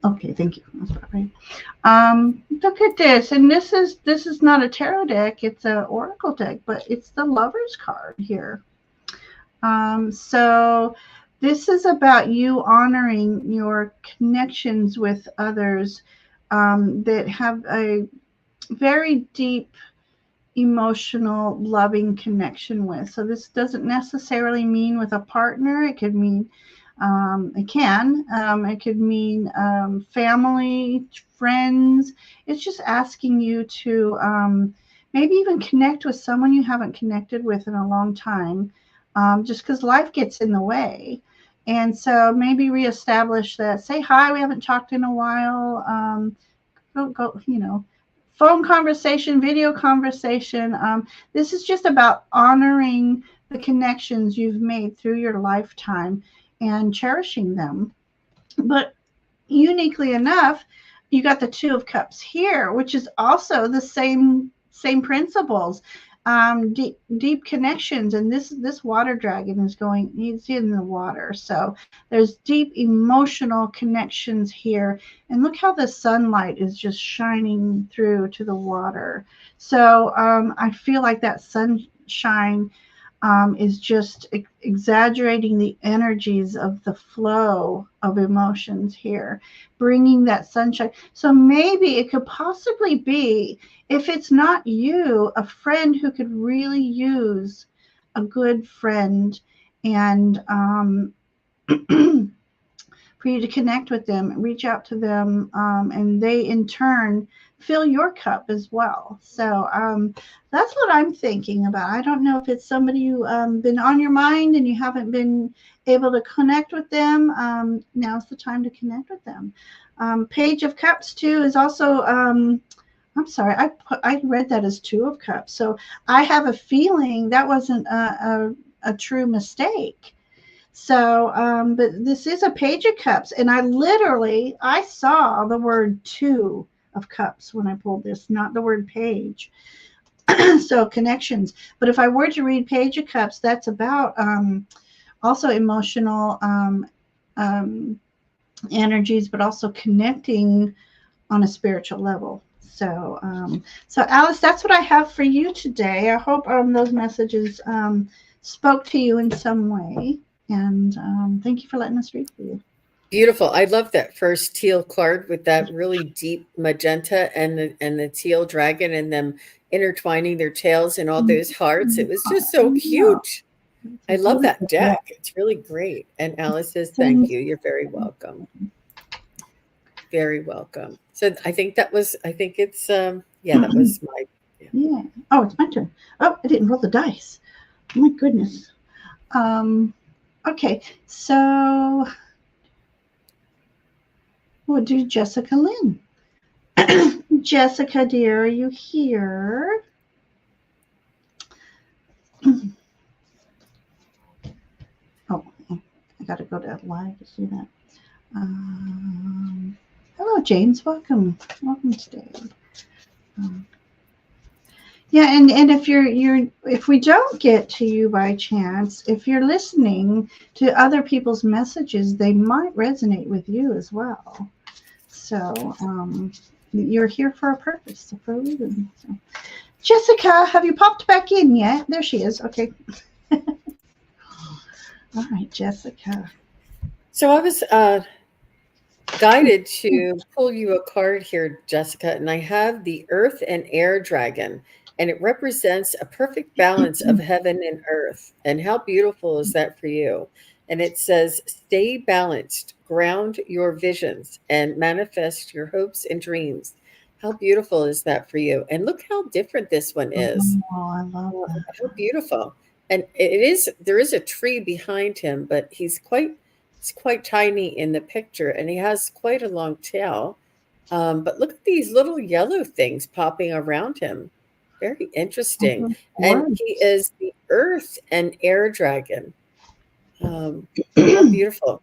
Okay, thank you. That's about right. Look at this, and this is not a tarot deck; it's an oracle deck, but it's the Lover's card here. So this is about you honoring your connections with others that have a very deep emotional, loving connection with. So this doesn't necessarily mean with a partner. It could mean, it could mean family, friends. It's just asking you to maybe even connect with someone you haven't connected with in a long time, just because life gets in the way. And so maybe reestablish that. Say hi. We haven't talked in a while. Go, phone conversation, video conversation. This is just about honoring the connections you've made through your lifetime and cherishing them. But uniquely enough, you got the Two of Cups here, which is also the same principles. Deep connections, and this water dragon he's in the water, so there's deep emotional connections here. And look how the sunlight is just shining through to the water. So I feel like that sunshine is just exaggerating the energies of the flow of emotions here, bringing that sunshine. So maybe it could possibly be, if it's not you, a friend who could really use a good friend, and for you to connect with them, reach out to them, and they in turn fill your cup as well. So that's what I'm thinking about. I don't know if it's somebody who been on your mind and you haven't been able to connect with them. Now's the time to connect with them. Page of Cups too is also. I'm sorry, I read that as Two of Cups. So I have a feeling that wasn't a true mistake. So, but this is a Page of Cups, and I saw the word Two of Cups when I pulled this, not the word page. So connections. But if I were to read Page of Cups, that's about also emotional energies, but also connecting on a spiritual level. So, so Alice, that's what I have for you today. I hope those messages spoke to you in some way. And thank you for letting us read for you. Beautiful. I love that first teal card with that really deep magenta and the teal dragon and them intertwining their tails and all those hearts. It was just so Yeah, cute. it's a I love that beautiful deck. deck. It's really great. And Alice says, So, thank you. You're very welcome. Very welcome. So I think that was, I think it's, yeah, that was my, yeah. yeah. Oh, it's my turn. Oh, I didn't roll the dice. Oh my goodness. Um, okay, so we'll do Jessica Lynn. Jessica, dear, are you here? Oh, I got to go to live to see that. Hello, James. Welcome. Welcome today. Um, yeah, and if if we don't get to you by chance, if you're listening to other people's messages, they might resonate with you as well. So you're here for a purpose, for a reason. So. Jessica, have you popped back in yet? There she is. Okay. All right, Jessica. So I was guided to pull you a card here, Jessica, and I have the Earth and Air Dragon, and it represents a perfect balance of heaven and earth. And how beautiful is that for you? And it says, stay balanced, ground your visions, and manifest your hopes and dreams. How beautiful is that for you? And look how different this one is. Oh, I love Oh, that. how beautiful. And there is a tree behind him, but he's quite tiny in the picture and he has quite a long tail. But look at these little yellow things popping around him. Very interesting. And he Words. is the earth and air dragon. How beautiful.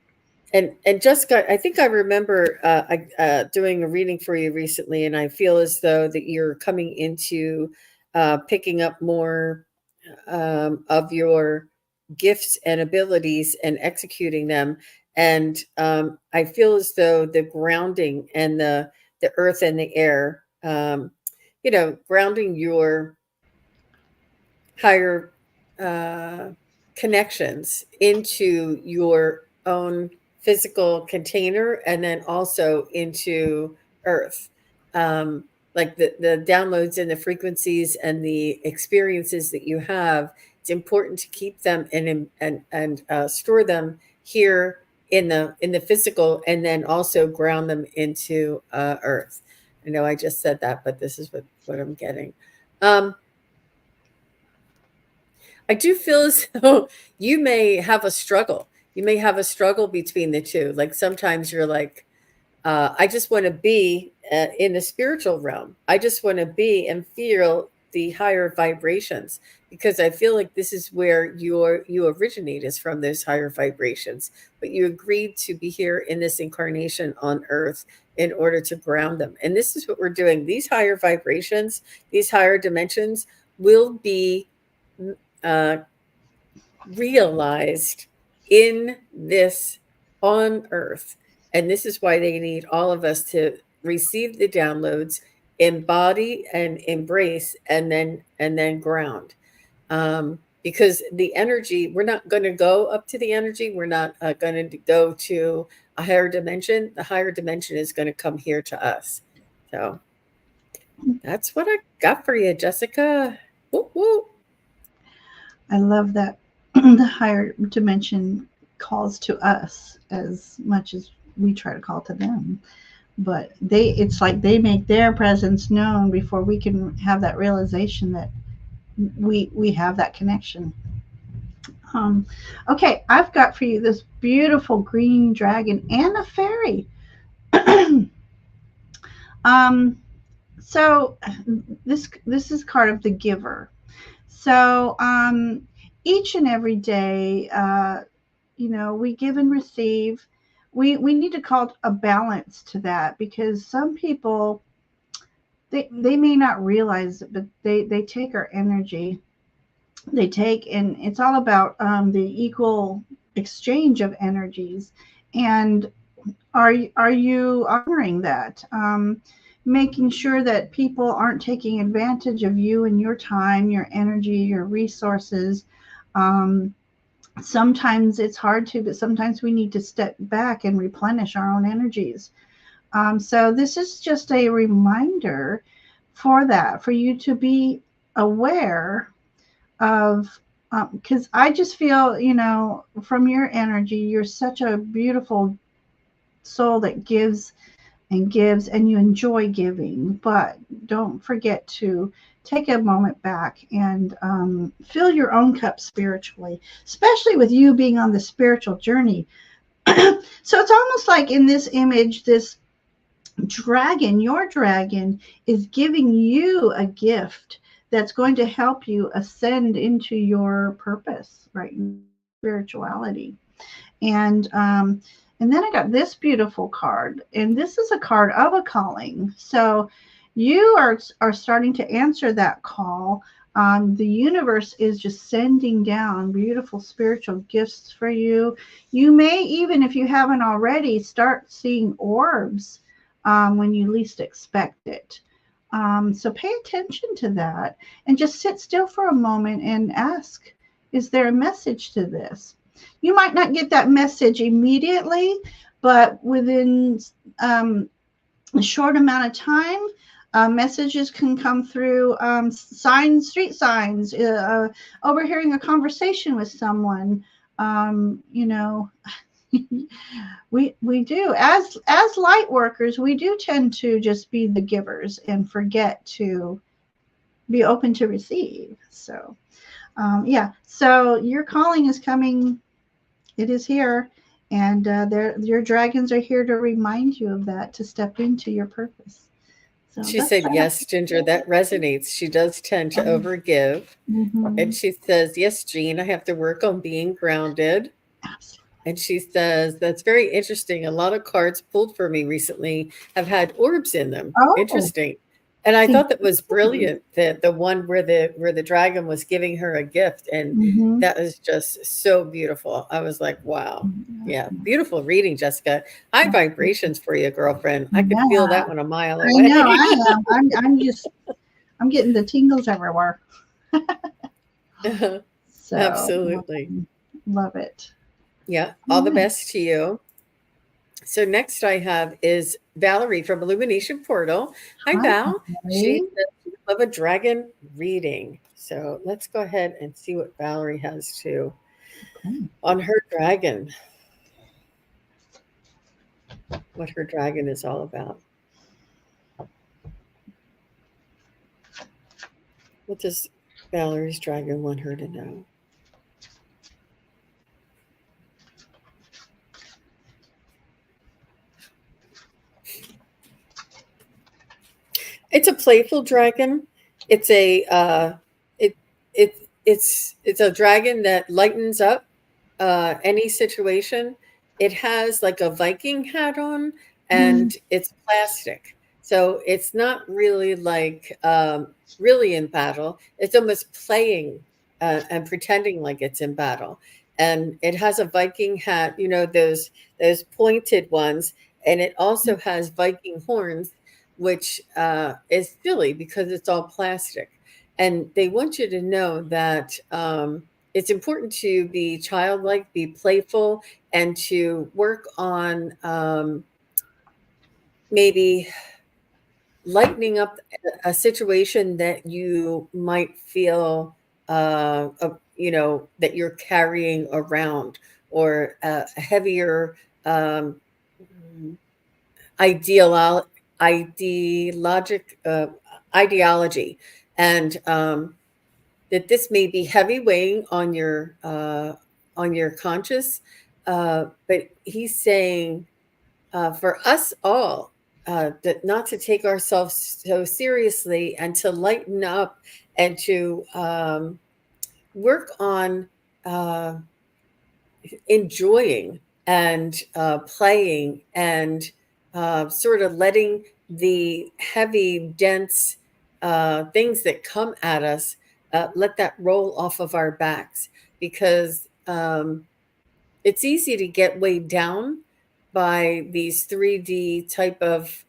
And Jessica, I think I remember doing a reading for you recently, and I feel as though that you're coming into picking up more of your gifts and abilities and executing them. And I feel as though the grounding and the earth and the air, grounding your higher uh, connections into your own physical container and then also into earth. Like the downloads and the frequencies and the experiences that you have, it's important to keep them and store them here in the physical, and then also ground them into earth. I know I just said that, but this is what I'm getting. um, I do feel as though you may have a struggle. You may have a struggle between the two. Like sometimes you're like, I just want to be in the spiritual realm. I just want to be and feel the higher vibrations because I feel like this is where you originate is from those higher vibrations. But you agreed to be here in this incarnation on Earth in order to ground them. And this is what we're doing. These higher vibrations, these higher dimensions will be uh, realized in this on earth. And this is why they need all of us to receive the downloads, embody and embrace, and then ground. Because the energy, we're not going to go up to the energy. We're not going to go to a higher dimension. The higher dimension is going to come here to us. So that's what I got for you, Jessica. Whoop, whoop. I love that the higher dimension calls to us as much as we try to call to them. But it's like they make their presence known before we can have that realization that we have that connection. Um, okay, I've got for you this beautiful green dragon and a fairy. um, so this is card of the giver. So each and every day, we give and receive. We need to call a balance to that because some people they may not realize it, but they take our energy. They take, and it's all about the equal exchange of energies. And are you honoring that? Making sure that people aren't taking advantage of you and your time, your energy, your resources. Um, Sometimes it's hard to, but sometimes we need to step back and replenish our own energies. So this is just a reminder for that, for you to be aware of, because I just feel, from your energy, you're such a beautiful soul that gives and gives, and you enjoy giving. But don't forget to take a moment back and fill your own cup spiritually, especially with you being on the spiritual journey. So it's almost like in this image, this dragon, your dragon, is giving you a gift that's going to help you ascend into your purpose, right? Spirituality. And and then I got this beautiful card, and this is a card of a calling. So you are starting to answer that call. The universe is just sending down beautiful spiritual gifts for you. You may even, if you haven't already, start seeing orbs when you least expect it. So pay attention to that and just sit still for a moment and ask, is there a message to this? You might not get that message immediately, but within a short amount of time, messages can come through signs, street signs, overhearing a conversation with someone. You know, we do, as light workers, we do tend to just be the givers and forget to be open to receive. So yeah, so your calling is coming. It is here, and your dragons are here to remind you of that, to step into your purpose. So She that's said, that. yes, Ginger, that resonates. She does tend to overgive. And Mm-hmm. she says, yes, Jean, I have to work on being grounded. Absolutely. And she says, that's very interesting. A lot of cards pulled for me recently have had orbs in them. Oh, Interesting. And I thought that was exactly. brilliant, that the one where the dragon was giving her a gift. And Mm-hmm. that was just so beautiful. I was like, wow. Yeah, beautiful reading, Jessica. High vibrations for you, girlfriend. I could feel Yeah, that one a mile I know. away. I am. I'm getting the tingles everywhere. So Absolutely. love it. Yeah, all the Yeah. best to you. So next I have is Valerie from Illumination Portal. Hi, Hi, Val. She Mary. says she would love a dragon reading. So let's go ahead and see what Valerie has to Okay. on her dragon, what her dragon is all about. What does Valerie's dragon want her to know? It's a playful dragon. It's a it it it's a dragon that lightens up any situation. It has like a Viking hat on, Mm, and it's plastic, so it's not really like really in battle. It's almost playing and pretending like it's in battle. And it has a Viking hat, those pointed ones, and it also has Viking horns, which is silly because it's all plastic. And they want you to know that it's important to be childlike, be playful, and to work on maybe lightening up a situation that you might feel, that you're carrying around, or a heavier um, ideolo- ideologic ideology, and that this may be heavy weighing on your conscious. But he's saying for us all, that not to take ourselves so seriously, and to lighten up, and to work on uh, enjoying, and playing, and sort of letting the heavy, dense things that come at us, let that roll off of our backs, because it's easy to get weighed down by these 3D type of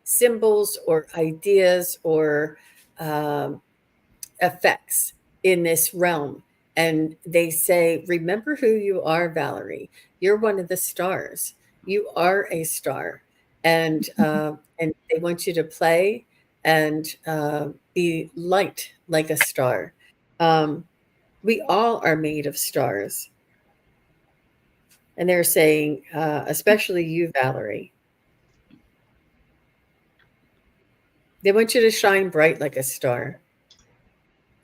symbols, or ideas, or um, effects in this realm. and they say, remember who you are, Valerie. You're one of the stars. You are a star. And they want you to play and be light like a star. Um, we all are made of stars. And they're saying, especially you, Valerie, they want you to shine bright like a star.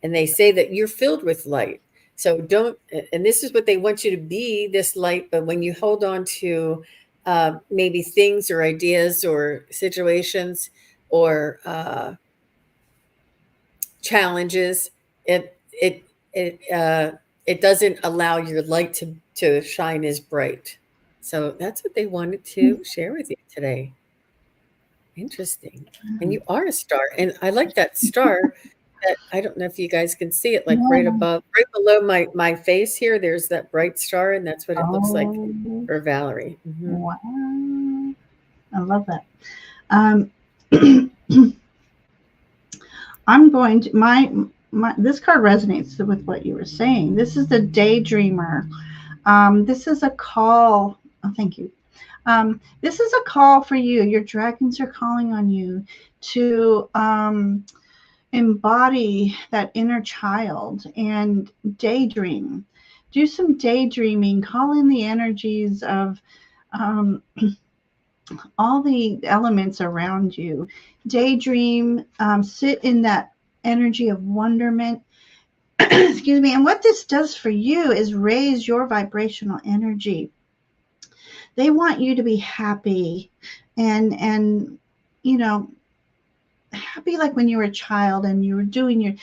And they say that you're filled with light. So don't, and this is what they want you to be, this light. But when you hold on to maybe things or ideas or situations or challenges, it doesn't allow your light to shine as bright. So that's what they wanted to share with you today. Interesting. And you are a star. And I like that star that I don't know if you guys can see it, like right Yeah. above, right below my face here. There's that bright star, and that's what it looks like Oh, for Valerie. Mhm. wow. I love that. Um, I'm going to my this card resonates with what you were saying. This is the daydreamer. This is a call. Oh, thank you. This is a call for you. Your dragons are calling on you to embody that inner child and daydream. Do some daydreaming. Call in the energies of um, all the elements around you. Daydream. Sit in that energy of wonderment. Excuse me. And what this does for you is raise your vibrational energy. They want you to be happy and you know, happy like when you were a child and you were doing your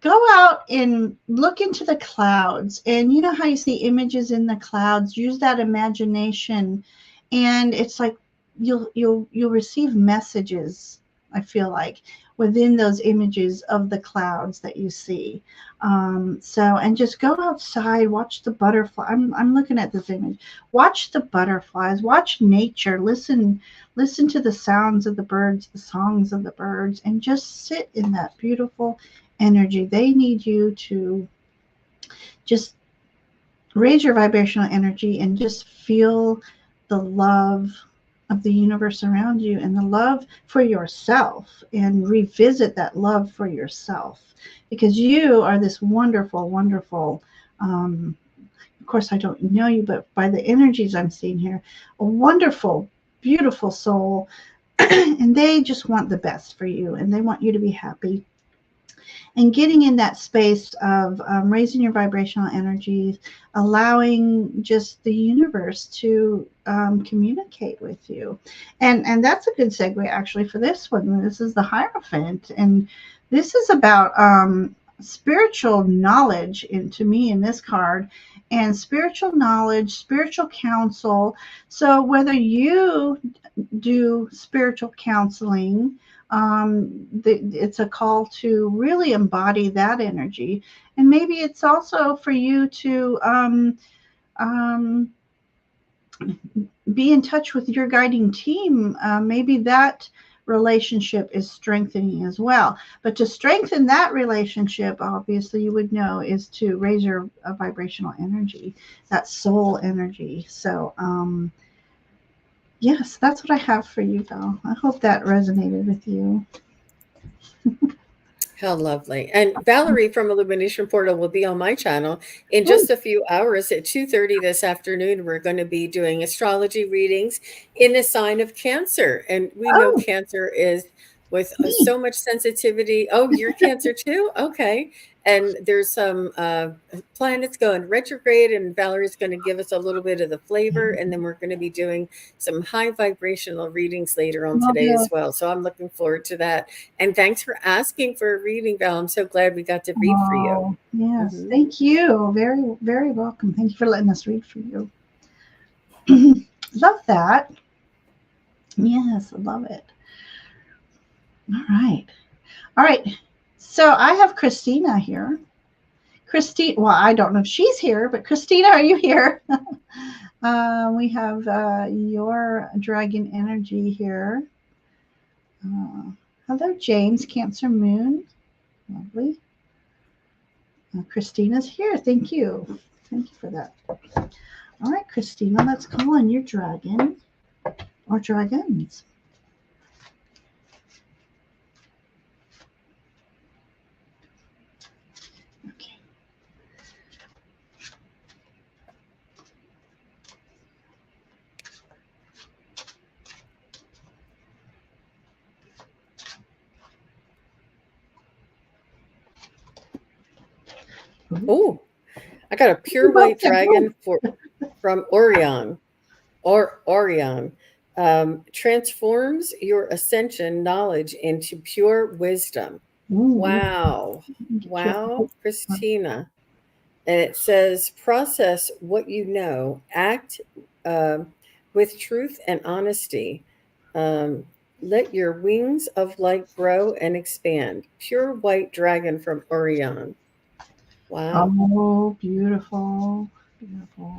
go out and look into the clouds, and you know how you see images in the clouds, use that imagination, and it's like you'll receive messages, I feel like, within those images of the clouds that you see. So, and just go outside, watch the butterfly. I'm looking at this image. Watch the butterflies, watch nature, listen to the sounds of the birds, the songs of the birds, and just sit in that beautiful energy. They need you to just raise your vibrational energy and just feel the love of the universe around you and the love for yourself, and revisit that love for yourself, because you are this wonderful, wonderful, of course I don't know you, but by the energies I'm seeing here, a wonderful, beautiful soul. And they just want the best for you, and they want you to be happy, and getting in that space of raising your vibrational energies, allowing just the universe to communicate with you. And that's a good segue actually for this one. This is the Hierophant, and this is about spiritual knowledge to me in this card, and spiritual knowledge, spiritual counsel. So whether you do spiritual counseling, it's a call to really embody that energy. And maybe it's also for you to um, be in touch with your guiding team. Maybe that relationship is strengthening as well. But to strengthen that relationship, obviously, you would know, is to raise your vibrational energy, that soul energy. So, yes, that's what I have for you, Val. I hope that resonated with you. How lovely. And Valerie from Illumination Portal will be on my channel in Oh, just a few hours at 2:30 this afternoon. We're going to be doing astrology readings in the sign of Cancer. And we know oh, Cancer is with me. so much sensitivity. Oh, you're Cancer too? Okay. And there's some planets going retrograde, and Valerie's going to give us a little bit of the flavor. And then we're going to be doing some high vibrational readings later on Love today as it. well. So I'm looking forward to that. And thanks for asking for a reading, Val. I'm so glad we got to read for you. Oh, yes. Mhm. Thank you. Very, very welcome. Thank you for letting us read for you. Love that. Yes, I love it. All right. All right. So I have Christina here. Christine, well, I don't know if she's here, but Christina, are you here? We have your dragon energy here. Hello, James, Cancer Moon. Lovely. Christina's here. Thank you. Thank you for that. All right, Christina, let's call on your dragon or dragons. Okay. Oh, I got a pure white dragon from Orion. Orion transforms your ascension knowledge into pure wisdom. Wow. Wow, Christina. And it says, process what you know, act with truth and honesty. Let your wings of light grow and expand. Pure white dragon from Orion. Wow. Oh, beautiful. Beautiful.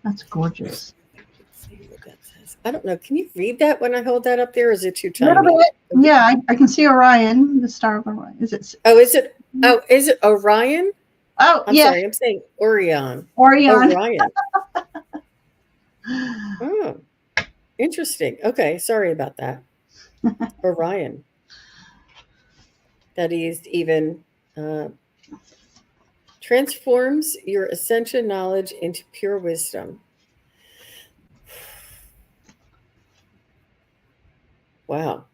That's gorgeous. Let's see what that says. I don't know. Can you read that when I hold that up there? Or is it too A little tiny? bit. Yeah, I can see Orion, the star of Orion. Is it? Oh, is it? Oh, is it Orion? Oh, I'm yeah. sorry. I'm saying Orion. Orion. Orion. Oh, interesting. Okay, sorry about that. Orion. That is even transforms your ascension knowledge into pure wisdom. Wow.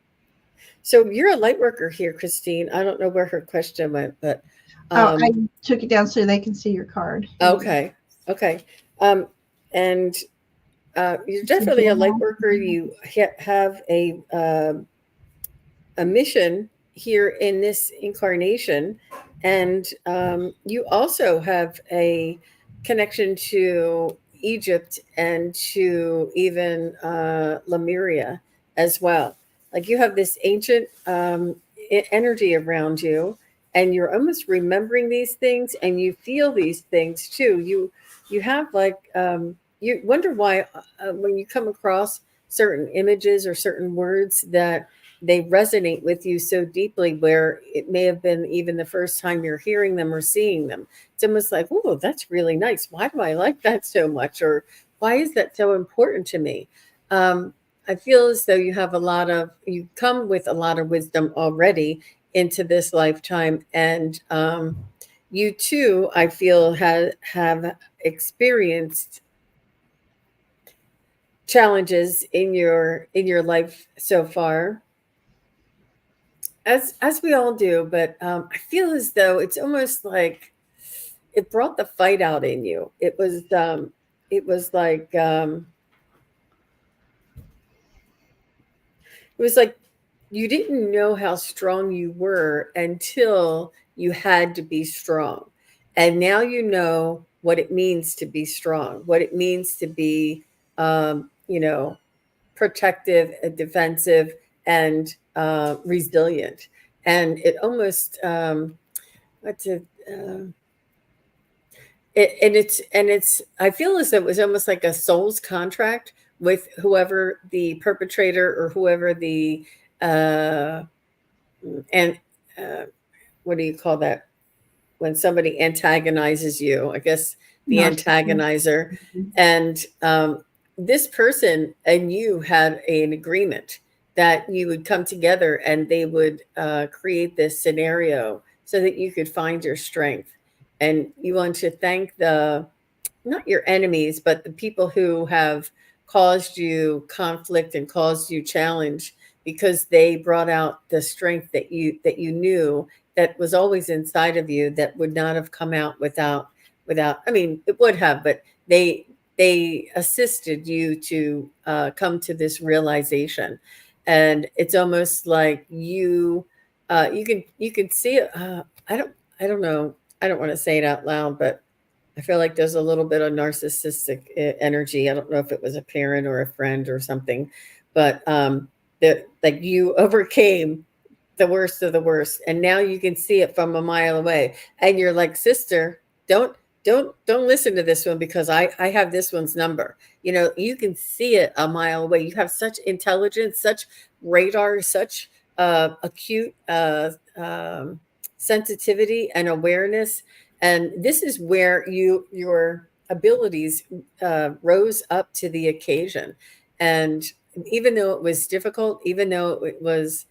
So you're a light worker here, Christine. I don't know where her question went, but I took it down so they can see your card. okay. Okay. And you're definitely a light worker. You have a mission here in this incarnation, and you also have a connection to Egypt and to even Lemuria as well. Like you have this ancient energy around you, and you're almost remembering these things, and you feel these things too. You have like you wonder why when you come across certain images or certain words that they resonate with you so deeply where it may have been even the first time you're hearing them or seeing them. It's almost like, oh, that's really nice. Why do I like that so much? Or why is that so important to me? I feel as though you come with a lot of wisdom already into this lifetime. And you too, I feel, have experienced challenges in your life so far, as we all do, but I feel as though it's almost like it brought the fight out in you. It was like you didn't know how strong you were until you had to be strong, and now you know what it means to be strong, what it means to be you know, protective, defensive, and resilient. And it almost what's it, it's I feel as though it was almost like a soul's contract with whoever the perpetrator or whoever the uh, and what do you call that when somebody antagonizes you? I guess the antagonizer. And this person and you had an agreement that you would come together and they would create this scenario so that you could find your strength. And you want to thank not your enemies, but the people who have caused you conflict and caused you challenge, because they brought out the strength that you knew that was always inside of you, that would not have come out without, I mean, it would have, but they assisted you to come to this realization. And it's almost like you can see it. I don't know. I don't want to say it out loud, but I feel like there's a little bit of narcissistic energy. I don't know if it was a parent or a friend or something, but that like you overcame the worst of the worst, and now you can see it from a mile away. And you're like, sister, don't listen to this one because I have this one's number. You can see it a mile away. You have such intelligence, such radar, such acute sensitivity and awareness, and this is where your abilities rose up to the occasion. And even though it was difficult, even though it was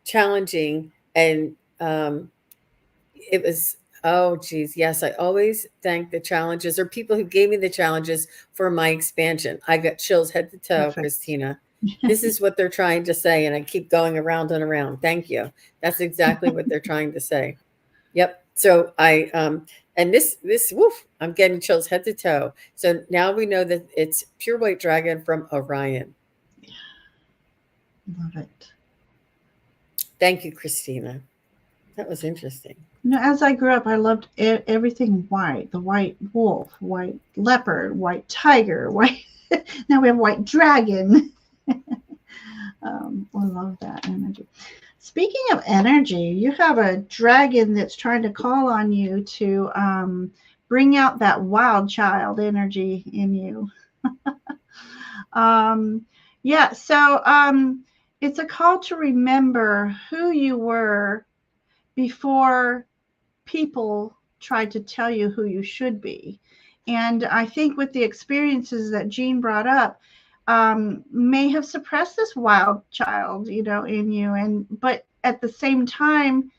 challenging, and it was, oh geez, yes, I always thank the challenges or people who gave me the challenges for my expansion. I got chills head to toe, Perfect. Christina. This is what they're trying to say, and I keep going around and around. Thank you. That's exactly what they're trying to say. Yep. So I and this woof, I'm getting chills head to toe. So now we know that it's pure white dragon from Orion. Love it. Thank you, Christina. That was interesting. You know, as I grew up, I loved everything white. The white wolf, white leopard, white tiger, white. Now we have white dragon. I love that energy. Speaking of energy, you have a dragon that's trying to call on you to bring out that wild child energy in you. um, yeah, so it's a call to remember who you were before people tried to tell you who you should be. And I think with the experiences that Jean brought up, may have suppressed this wild child, in you. And but at the same time,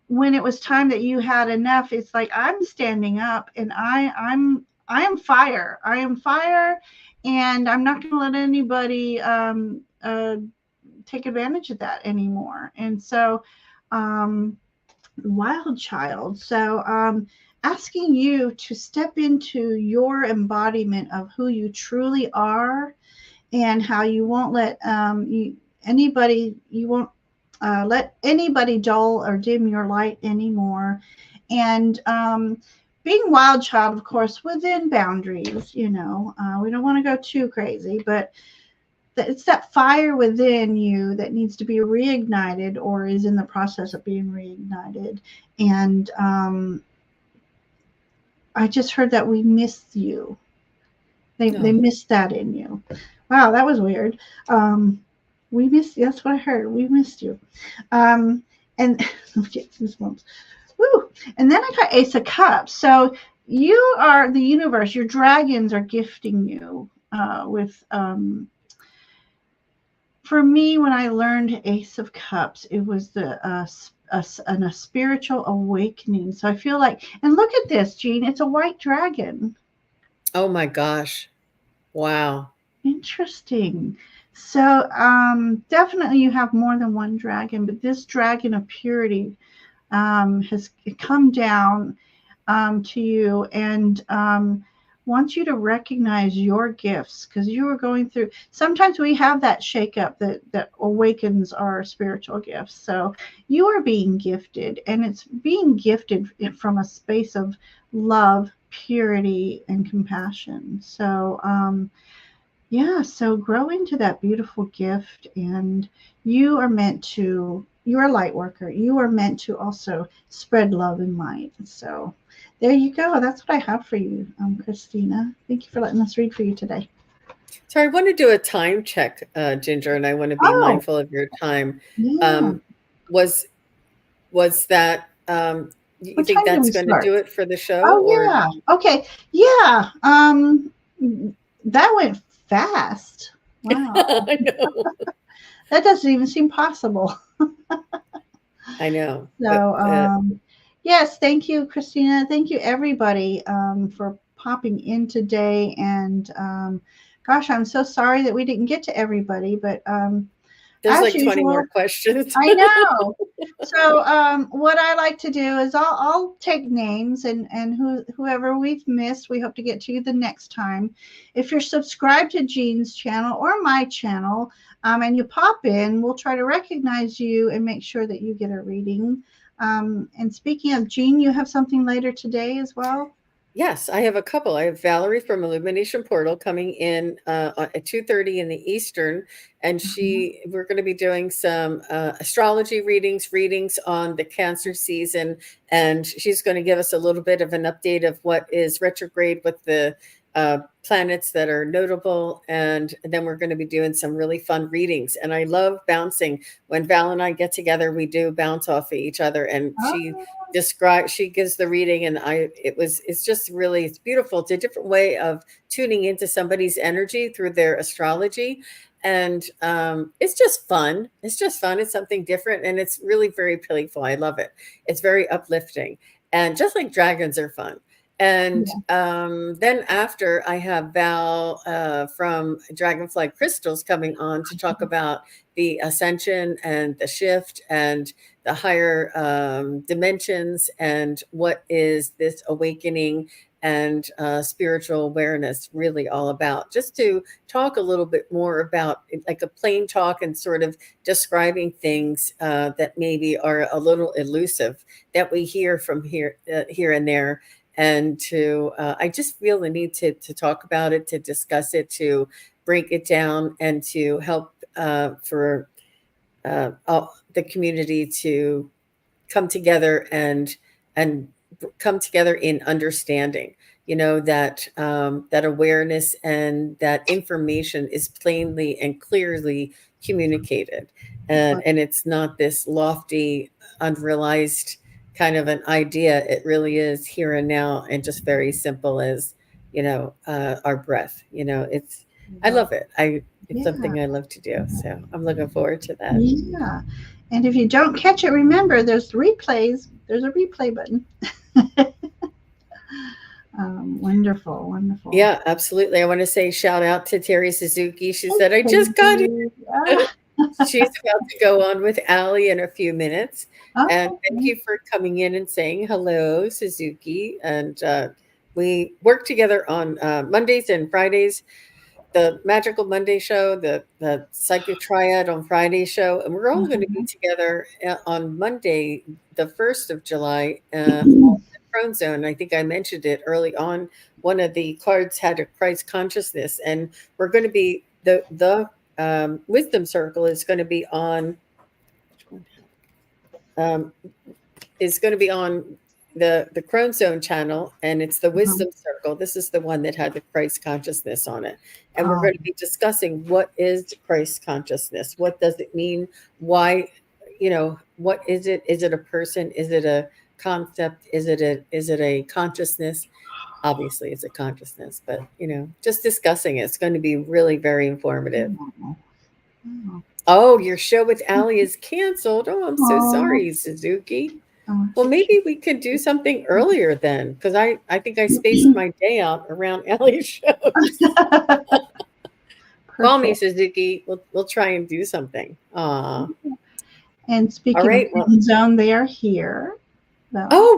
when it was time that you had enough, it's like I'm standing up and I am fire. I am fire, and I'm not going to let anybody take advantage of that anymore. And so, wild child. So, asking you to step into your embodiment of who you truly are, and how you won't let you won't let anybody dull or dim your light anymore. And being wild child, of course, within boundaries. We don't want to go too crazy, but it's that fire within you that needs to be reignited or is in the process of being reignited. And I just heard that we miss you. They missed that in you. Wow, that was weird. We missed you. That's what I heard. We missed you. And get goosebumps. Woo. And then I got Ace of Cups. So you are the universe. Your dragons are gifting you with for me, when I learned Ace of Cups, it was a spiritual awakening. So I feel like, and look at this, Jean, it's a white dragon. Oh my gosh. Wow. Interesting. So definitely you have more than one dragon, but this dragon of purity has come down to you and wants you to recognize your gifts, because you are going through, sometimes we have that shakeup that awakens our spiritual gifts. So you are being gifted, and it's being gifted from a space of love, purity, and compassion. So yeah, so grow into that beautiful gift, and you're a light worker. You are meant to also spread love and light. So there you go. That's what I have for you, Christina. Thank you for letting us read for you today. So I want to do a time check, Ginger, and I want to be mindful of your time. Yeah. Was that you What think time did that's we going to start? do it for the show? Oh, Or yeah. Okay. Yeah. That went fast. Wow. I know. That doesn't even seem possible. I know. So, yes, thank you, Christina. Thank you, everybody, for popping in today. And gosh, I'm so sorry that we didn't get to everybody, but there's as like 20 usual, more questions. I know. So, what I like to do is I'll take names, and whoever we've missed, we hope to get to you the next time. If you're subscribed to Jean's channel or my channel, and you pop in, we'll try to recognize you and make sure that you get a reading. And speaking of Jean, you have something later today as well? Yes, I have a couple. I have Valerie from Illumination Portal coming in at 2:30 in the Eastern, and we're going to be doing some astrology readings on the Cancer season, and she's going to give us a little bit of an update of what is retrograde with the planets that are notable, and then we're going to be doing some really fun readings. And I love bouncing. When Val and I get together, we do bounce off of each other, and Oh, she gives the reading, and it's just really, it's beautiful. It's a different way of tuning into somebody's energy through their astrology. And it's just fun. It's just fun. It's something different, and it's really very playful. I love it. It's very uplifting, and just like dragons are fun. And yeah. then after, I have Val from Dragonfly Crystals coming on to talk about the ascension and the shift and the higher dimensions, and what is this awakening and spiritual awareness really all about. Just to talk a little bit more about, like, a plain talk, and sort of describing things that maybe are a little elusive, that we hear from here and there. And to I just feel the need to talk about it, to discuss it, to break it down, and to help for all the community to come together, and come together in understanding, that that awareness and that information is plainly and clearly communicated, and it's not this lofty, unrealized kind of an idea. It really is here and now, and just very simple as, our breath. I Well, love it. It's yeah. something I love to do, so I'm looking forward to that. Yeah. And if you don't catch it, remember there's replays. There's a replay button. Wonderful, wonderful. Yeah, absolutely. I want to say shout out to Terry Suzuki. She said, I Thank just got you. here. She's about to go on with Allie in a few minutes. And Oh, thank you for coming in and saying hello, Suzuki. And we work together on Mondays and Fridays, the Magical Monday show, the Psychic Triad on Friday show. And we're all going to be together on Monday, the 1st of July, Crone Zone. I think I mentioned it early on. One of the cards had a Christ consciousness, and we're going to be the wisdom circle is going to be on. Which one? Is going to be on the Crone Zone channel, and it's the uh-huh. wisdom circle. This is the one that had the Christ consciousness on it, and we're Oh, going to be discussing what is Christ consciousness. What does it mean? Why? What is it? Is it a person? Is it a concept? Is it a consciousness? Obviously, it's a consciousness, but just discussing it. It's going to be really very informative. oh, oh, Oh, your show with Allie is canceled. Oh, I'm so oh, sorry, Suzuki. oh, Well, maybe we could do something earlier then, because I think I spaced my day out around Allie's shows. Call me, perfect. Suzuki. We'll try and do something. And All speaking of right. Well, Green Zone, they are here. So, oh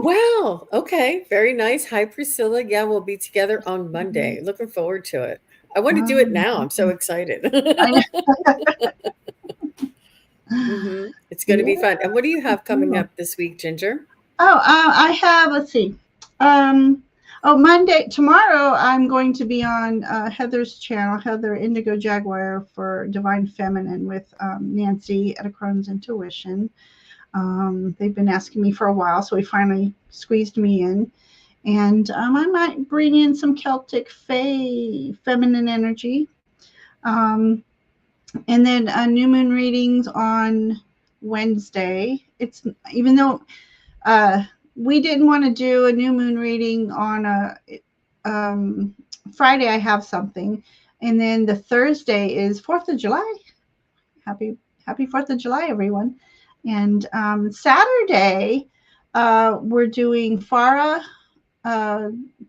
wow. Okay. Very nice. Hi, Priscilla. Yeah, we'll be together on Monday. Looking forward to it. I want to do it um, now. I'm so excited. I know. It's going to be Yeah. fun. And what do you have coming up this week, Ginger? Oh, I have, let's see. Um, Monday, tomorrow, I'm going to be on Heather's channel, Heather Indigo Jaguar for Divine Feminine with Nancy at Crohn's Intuition. They've been asking me for a while, so we finally squeezed me in. And I might bring in some Celtic Fae feminine energy. Um, and then new moon readings on Wednesday. It's even though uh, we didn't want to do a new moon reading on a Friday. I have something, and then the Thursday is 4th of July. Happy 4th of July, everyone! And Saturday, we're doing Farah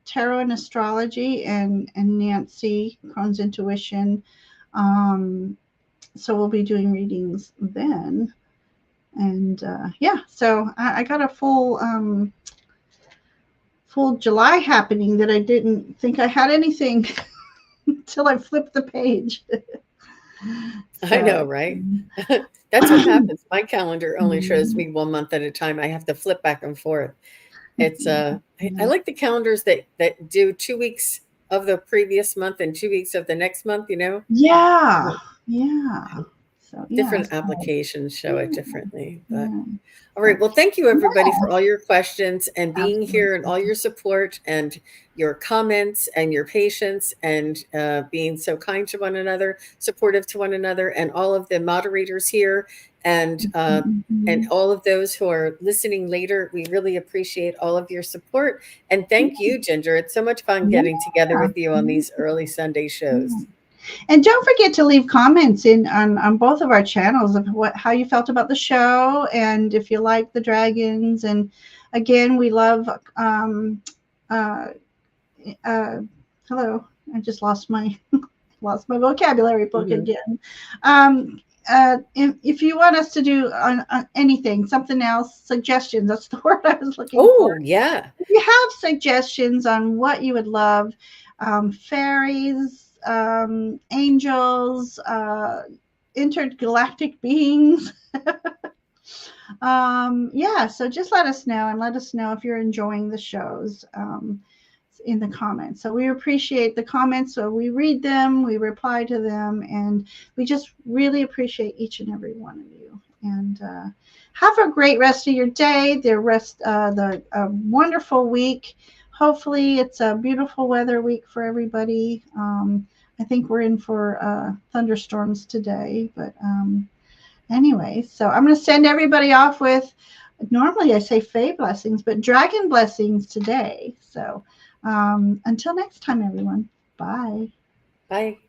tarot and astrology, and Nancy Crohn's intuition. So we'll be doing readings then. And yeah, so I got a full July happening that I didn't think I had anything until I flipped the page. I know, So right? That's what happens. My calendar only shows me 1 month at a time. I have to flip back and forth. It's I like the calendars that do 2 weeks of the previous month and 2 weeks of the next month, yeah, yeah. So yeah. Different applications show it differently. But Yeah. all right. Well, thank you everybody for all your questions and being Absolutely. here and all your support and your comments and your patience and being so kind to one another, supportive to one another, and all of the moderators here and all of those who are listening later. We really appreciate all of your support. And thank you, Ginger. It's so much fun getting together with you on these early Sunday shows. And don't forget to leave comments on both of our channels of how you felt about the show and if you like the dragons. And again, we love hello, I just lost my vocabulary book again. If you want us to do on anything, something else, suggestions, that's the word I was looking for. Oh, yeah. If you have suggestions on what you would love, fairies, angels, intergalactic beings. Yeah, so just let us know, and let us know if you're enjoying the shows in the comments. So we appreciate the comments. So we read them, we reply to them, and we just really appreciate each and every one of you. And have a great rest of your day, the wonderful week. Hopefully it's a beautiful weather week for everybody. I think we're in for thunderstorms today, but anyway, so I'm going to send everybody off with, normally I say fae blessings, but dragon blessings today. So until next time, everyone. Bye. Bye.